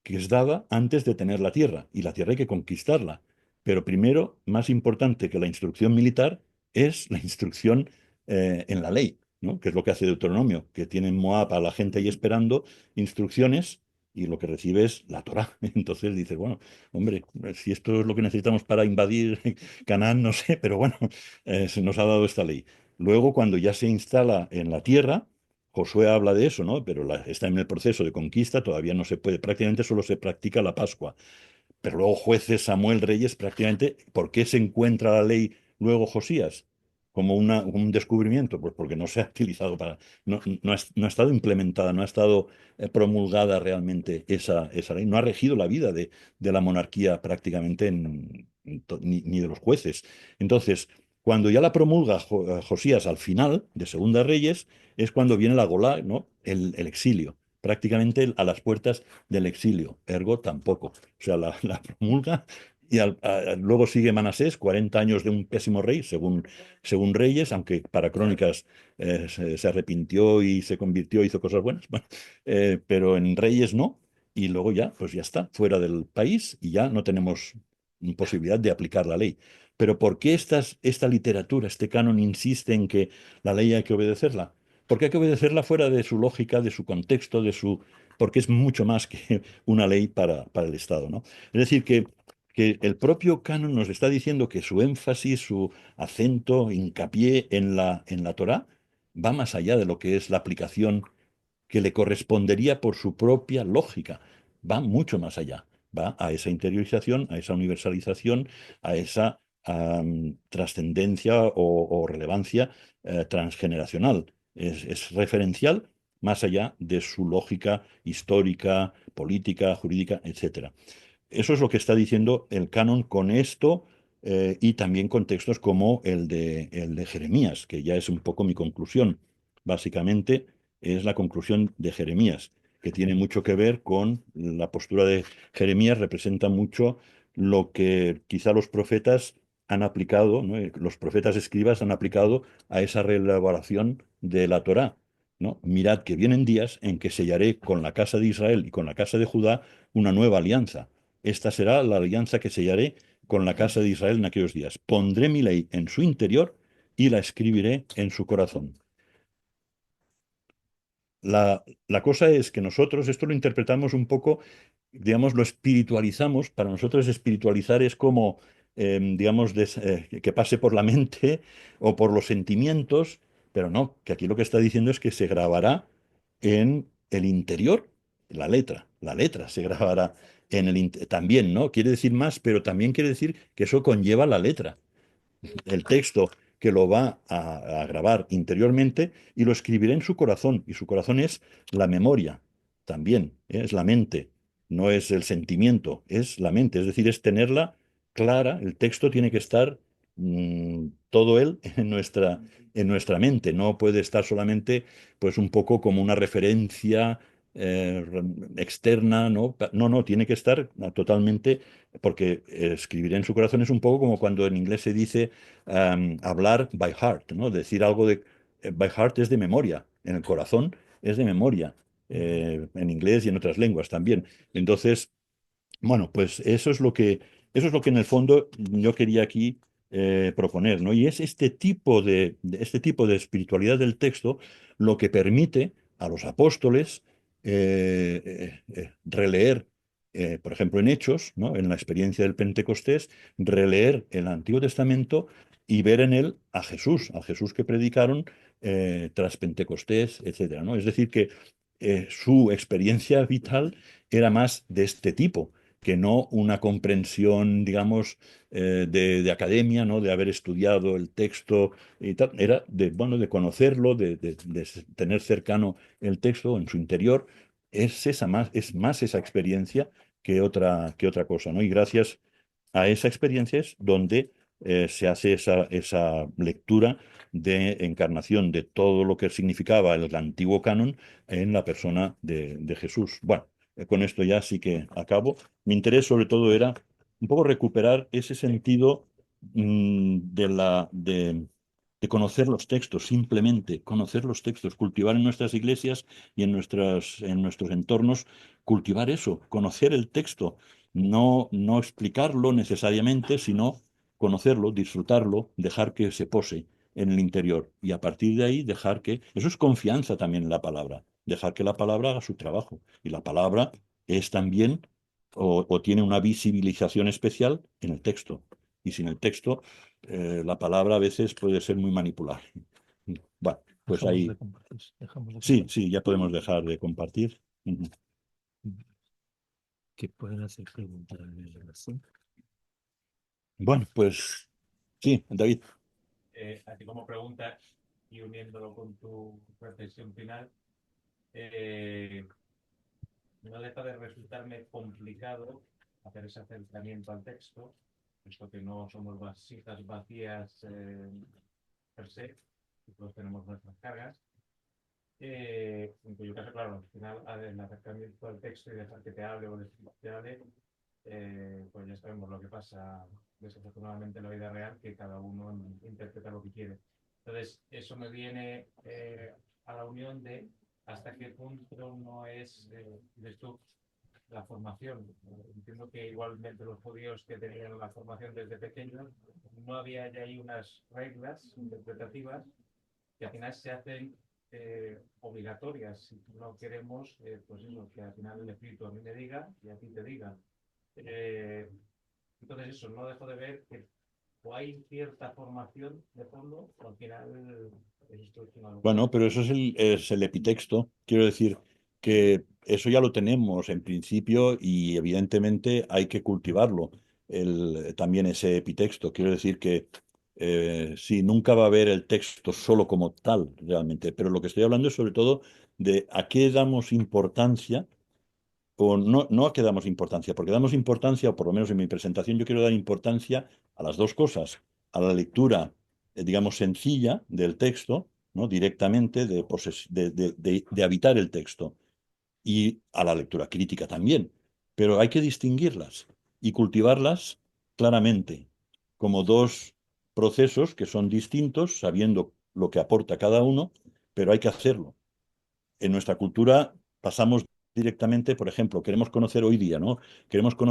que es dada antes de tener la tierra, y la tierra hay que conquistarla. Pero primero, más importante que la instrucción militar, es la instrucción en la ley, ¿no? Que es lo que hace Deuteronomio, que tiene en Moab a la gente ahí esperando instrucciones y lo que recibe es la Torá. Entonces dices, bueno, hombre, si esto es lo que necesitamos para invadir Canaán, no sé, pero bueno, se nos ha dado esta ley. Luego, cuando ya se instala en la tierra, Josué habla de eso, ¿no? Pero está en el proceso de conquista, todavía no se puede, prácticamente solo se practica la Pascua. Pero luego jueces, Samuel, reyes, prácticamente, ¿por qué se encuentra la ley luego Josías? Como un descubrimiento, pues porque no se ha utilizado no ha estado implementada, no ha estado promulgada realmente esa ley, no ha regido la vida de la monarquía prácticamente ni de los jueces. Entonces, cuando ya la promulga Josías al final de Segunda Reyes, es cuando viene la Golá, ¿no? El exilio, prácticamente a las puertas del exilio, ergo tampoco. O sea, la promulga y luego sigue Manasés, 40 años de un pésimo rey, según Reyes, aunque para Crónicas se arrepintió y se convirtió, hizo cosas buenas, bueno, pero en Reyes no, y luego ya, pues ya está, fuera del país y ya no tenemos posibilidad de aplicar la ley. Pero ¿por qué esta literatura, este canon insiste en que la ley hay que obedecerla? Porque hay que obedecerla fuera de su lógica, de su contexto, porque es mucho más que una ley para el Estado, ¿no? Es decir, que el propio canon nos está diciendo que su énfasis, su acento, hincapié en la Torá va más allá de lo que es la aplicación que le correspondería por su propia lógica. Va mucho más allá. Va a esa interiorización, a esa universalización, a esa trascendencia o relevancia transgeneracional. Es referencial más allá de su lógica histórica, política, jurídica, etcétera. Eso es lo que está diciendo el canon con esto, y también con textos como el de Jeremías, que ya es un poco mi conclusión. Básicamente es la conclusión de Jeremías, que tiene mucho que ver con la postura de Jeremías, representa mucho lo que quizá los profetas han aplicado, ¿no? Los profetas escribas han aplicado a esa reelaboración de la Torá, ¿no? Mirad que vienen días en que sellaré con la casa de Israel y con la casa de Judá una nueva alianza. Esta será la alianza que sellaré con la casa de Israel en aquellos días. Pondré mi ley en su interior y la escribiré en su corazón. La cosa es que nosotros esto lo interpretamos un poco, digamos, lo espiritualizamos. Para nosotros espiritualizar es como, digamos, que pase por la mente o por los sentimientos, pero no, que aquí lo que está diciendo es que se grabará en el interior, la letra se grabará en también, ¿no? Quiere decir más, pero también quiere decir que eso conlleva la letra, el texto que lo va a grabar interiormente y lo escribirá en su corazón. Y su corazón es la memoria también, ¿eh? Es la mente, no es el sentimiento, es la mente. Es decir, es tenerla clara. El texto tiene que estar todo él en nuestra mente. No puede estar solamente pues un poco como una referencia eh, externa, ¿no? No, no, tiene que estar totalmente, porque escribir en su corazón es un poco como cuando en inglés se dice hablar by heart, ¿no? Decir algo de by heart es de memoria, en el corazón es de memoria, en inglés y en otras lenguas también. Entonces, bueno, pues eso es lo que en el fondo yo quería aquí proponer, ¿no? Y es este tipo de espiritualidad del texto lo que permite a los apóstoles releer, por ejemplo, en Hechos, ¿no? En la experiencia del Pentecostés, releer el Antiguo Testamento y ver en él a Jesús que predicaron tras Pentecostés, etcétera, ¿no? Es decir, que su experiencia vital era más de este tipo que no una comprensión, digamos, de academia, ¿no? De haber estudiado el texto y tal. Era de, bueno, de conocerlo, de tener cercano el texto en su interior. Es más esa experiencia que otra cosa, ¿no? Y gracias a esa experiencia es donde se hace esa lectura de encarnación de todo lo que significaba el antiguo canon en la persona de Jesús. Bueno, con esto ya sí que acabo. Mi interés sobre todo era un poco recuperar ese sentido de conocer los textos, simplemente conocer los textos, cultivar en nuestras iglesias y en nuestros entornos, cultivar eso, conocer el texto, no explicarlo necesariamente, sino conocerlo, disfrutarlo, dejar que se pose en el interior y a partir de ahí dejar que, eso es confianza también en la palabra, dejar que la palabra haga su trabajo y la palabra es también o tiene una visibilización especial en el texto. Y sin el texto, la palabra a veces puede ser muy manipulable. Bueno, pues Dejamos ahí, de compartir. Dejamos de sí, compartir. sí, ya podemos dejar de compartir. Ujú. Que pueden hacer preguntas en relación. Bueno, pues sí, David. A ti como pregunta y uniéndolo con tu reflexión final, no deja de resultarme complicado hacer ese acercamiento al texto, puesto que no somos vasijas vacías per se, y todos tenemos nuestras cargas. En cuyo caso, claro, al final el acercamiento al texto y dejar que te hable o que te hable, pues ya sabemos lo que pasa desafortunadamente en la vida real, que cada uno interpreta lo que quiere. Entonces, eso me viene a la unión de hasta qué punto no es, esto, la formación. Entiendo que igualmente los judíos que tenían la formación desde pequeños, no había ya ahí unas reglas interpretativas que al final se hacen obligatorias. Si no queremos, pues eso, que al final el espíritu a mí me diga y a ti te diga. Entonces eso, no dejo de ver que o hay cierta formación de fondo, o al final esto es una locura. Bueno, pero eso es el epitexto. Quiero decir que eso ya lo tenemos en principio y evidentemente hay que cultivarlo, también ese epitexto. Quiero decir que sí, nunca va a haber el texto solo como tal realmente, pero lo que estoy hablando es sobre todo de a qué damos importancia o no, no a qué damos importancia, porque damos importancia, o por lo menos en mi presentación yo quiero dar importancia a las dos cosas, a la lectura, digamos, sencilla del texto, ¿no? Directamente de habitar el texto, y a la lectura crítica también, pero hay que distinguirlas y cultivarlas claramente. como dos procesos que son distintos, sabiendo lo que aporta cada uno, pero hay que hacerlo. En nuestra cultura pasamos directamente, por ejemplo, queremos conocer hoy día, ¿no? Queremos conocer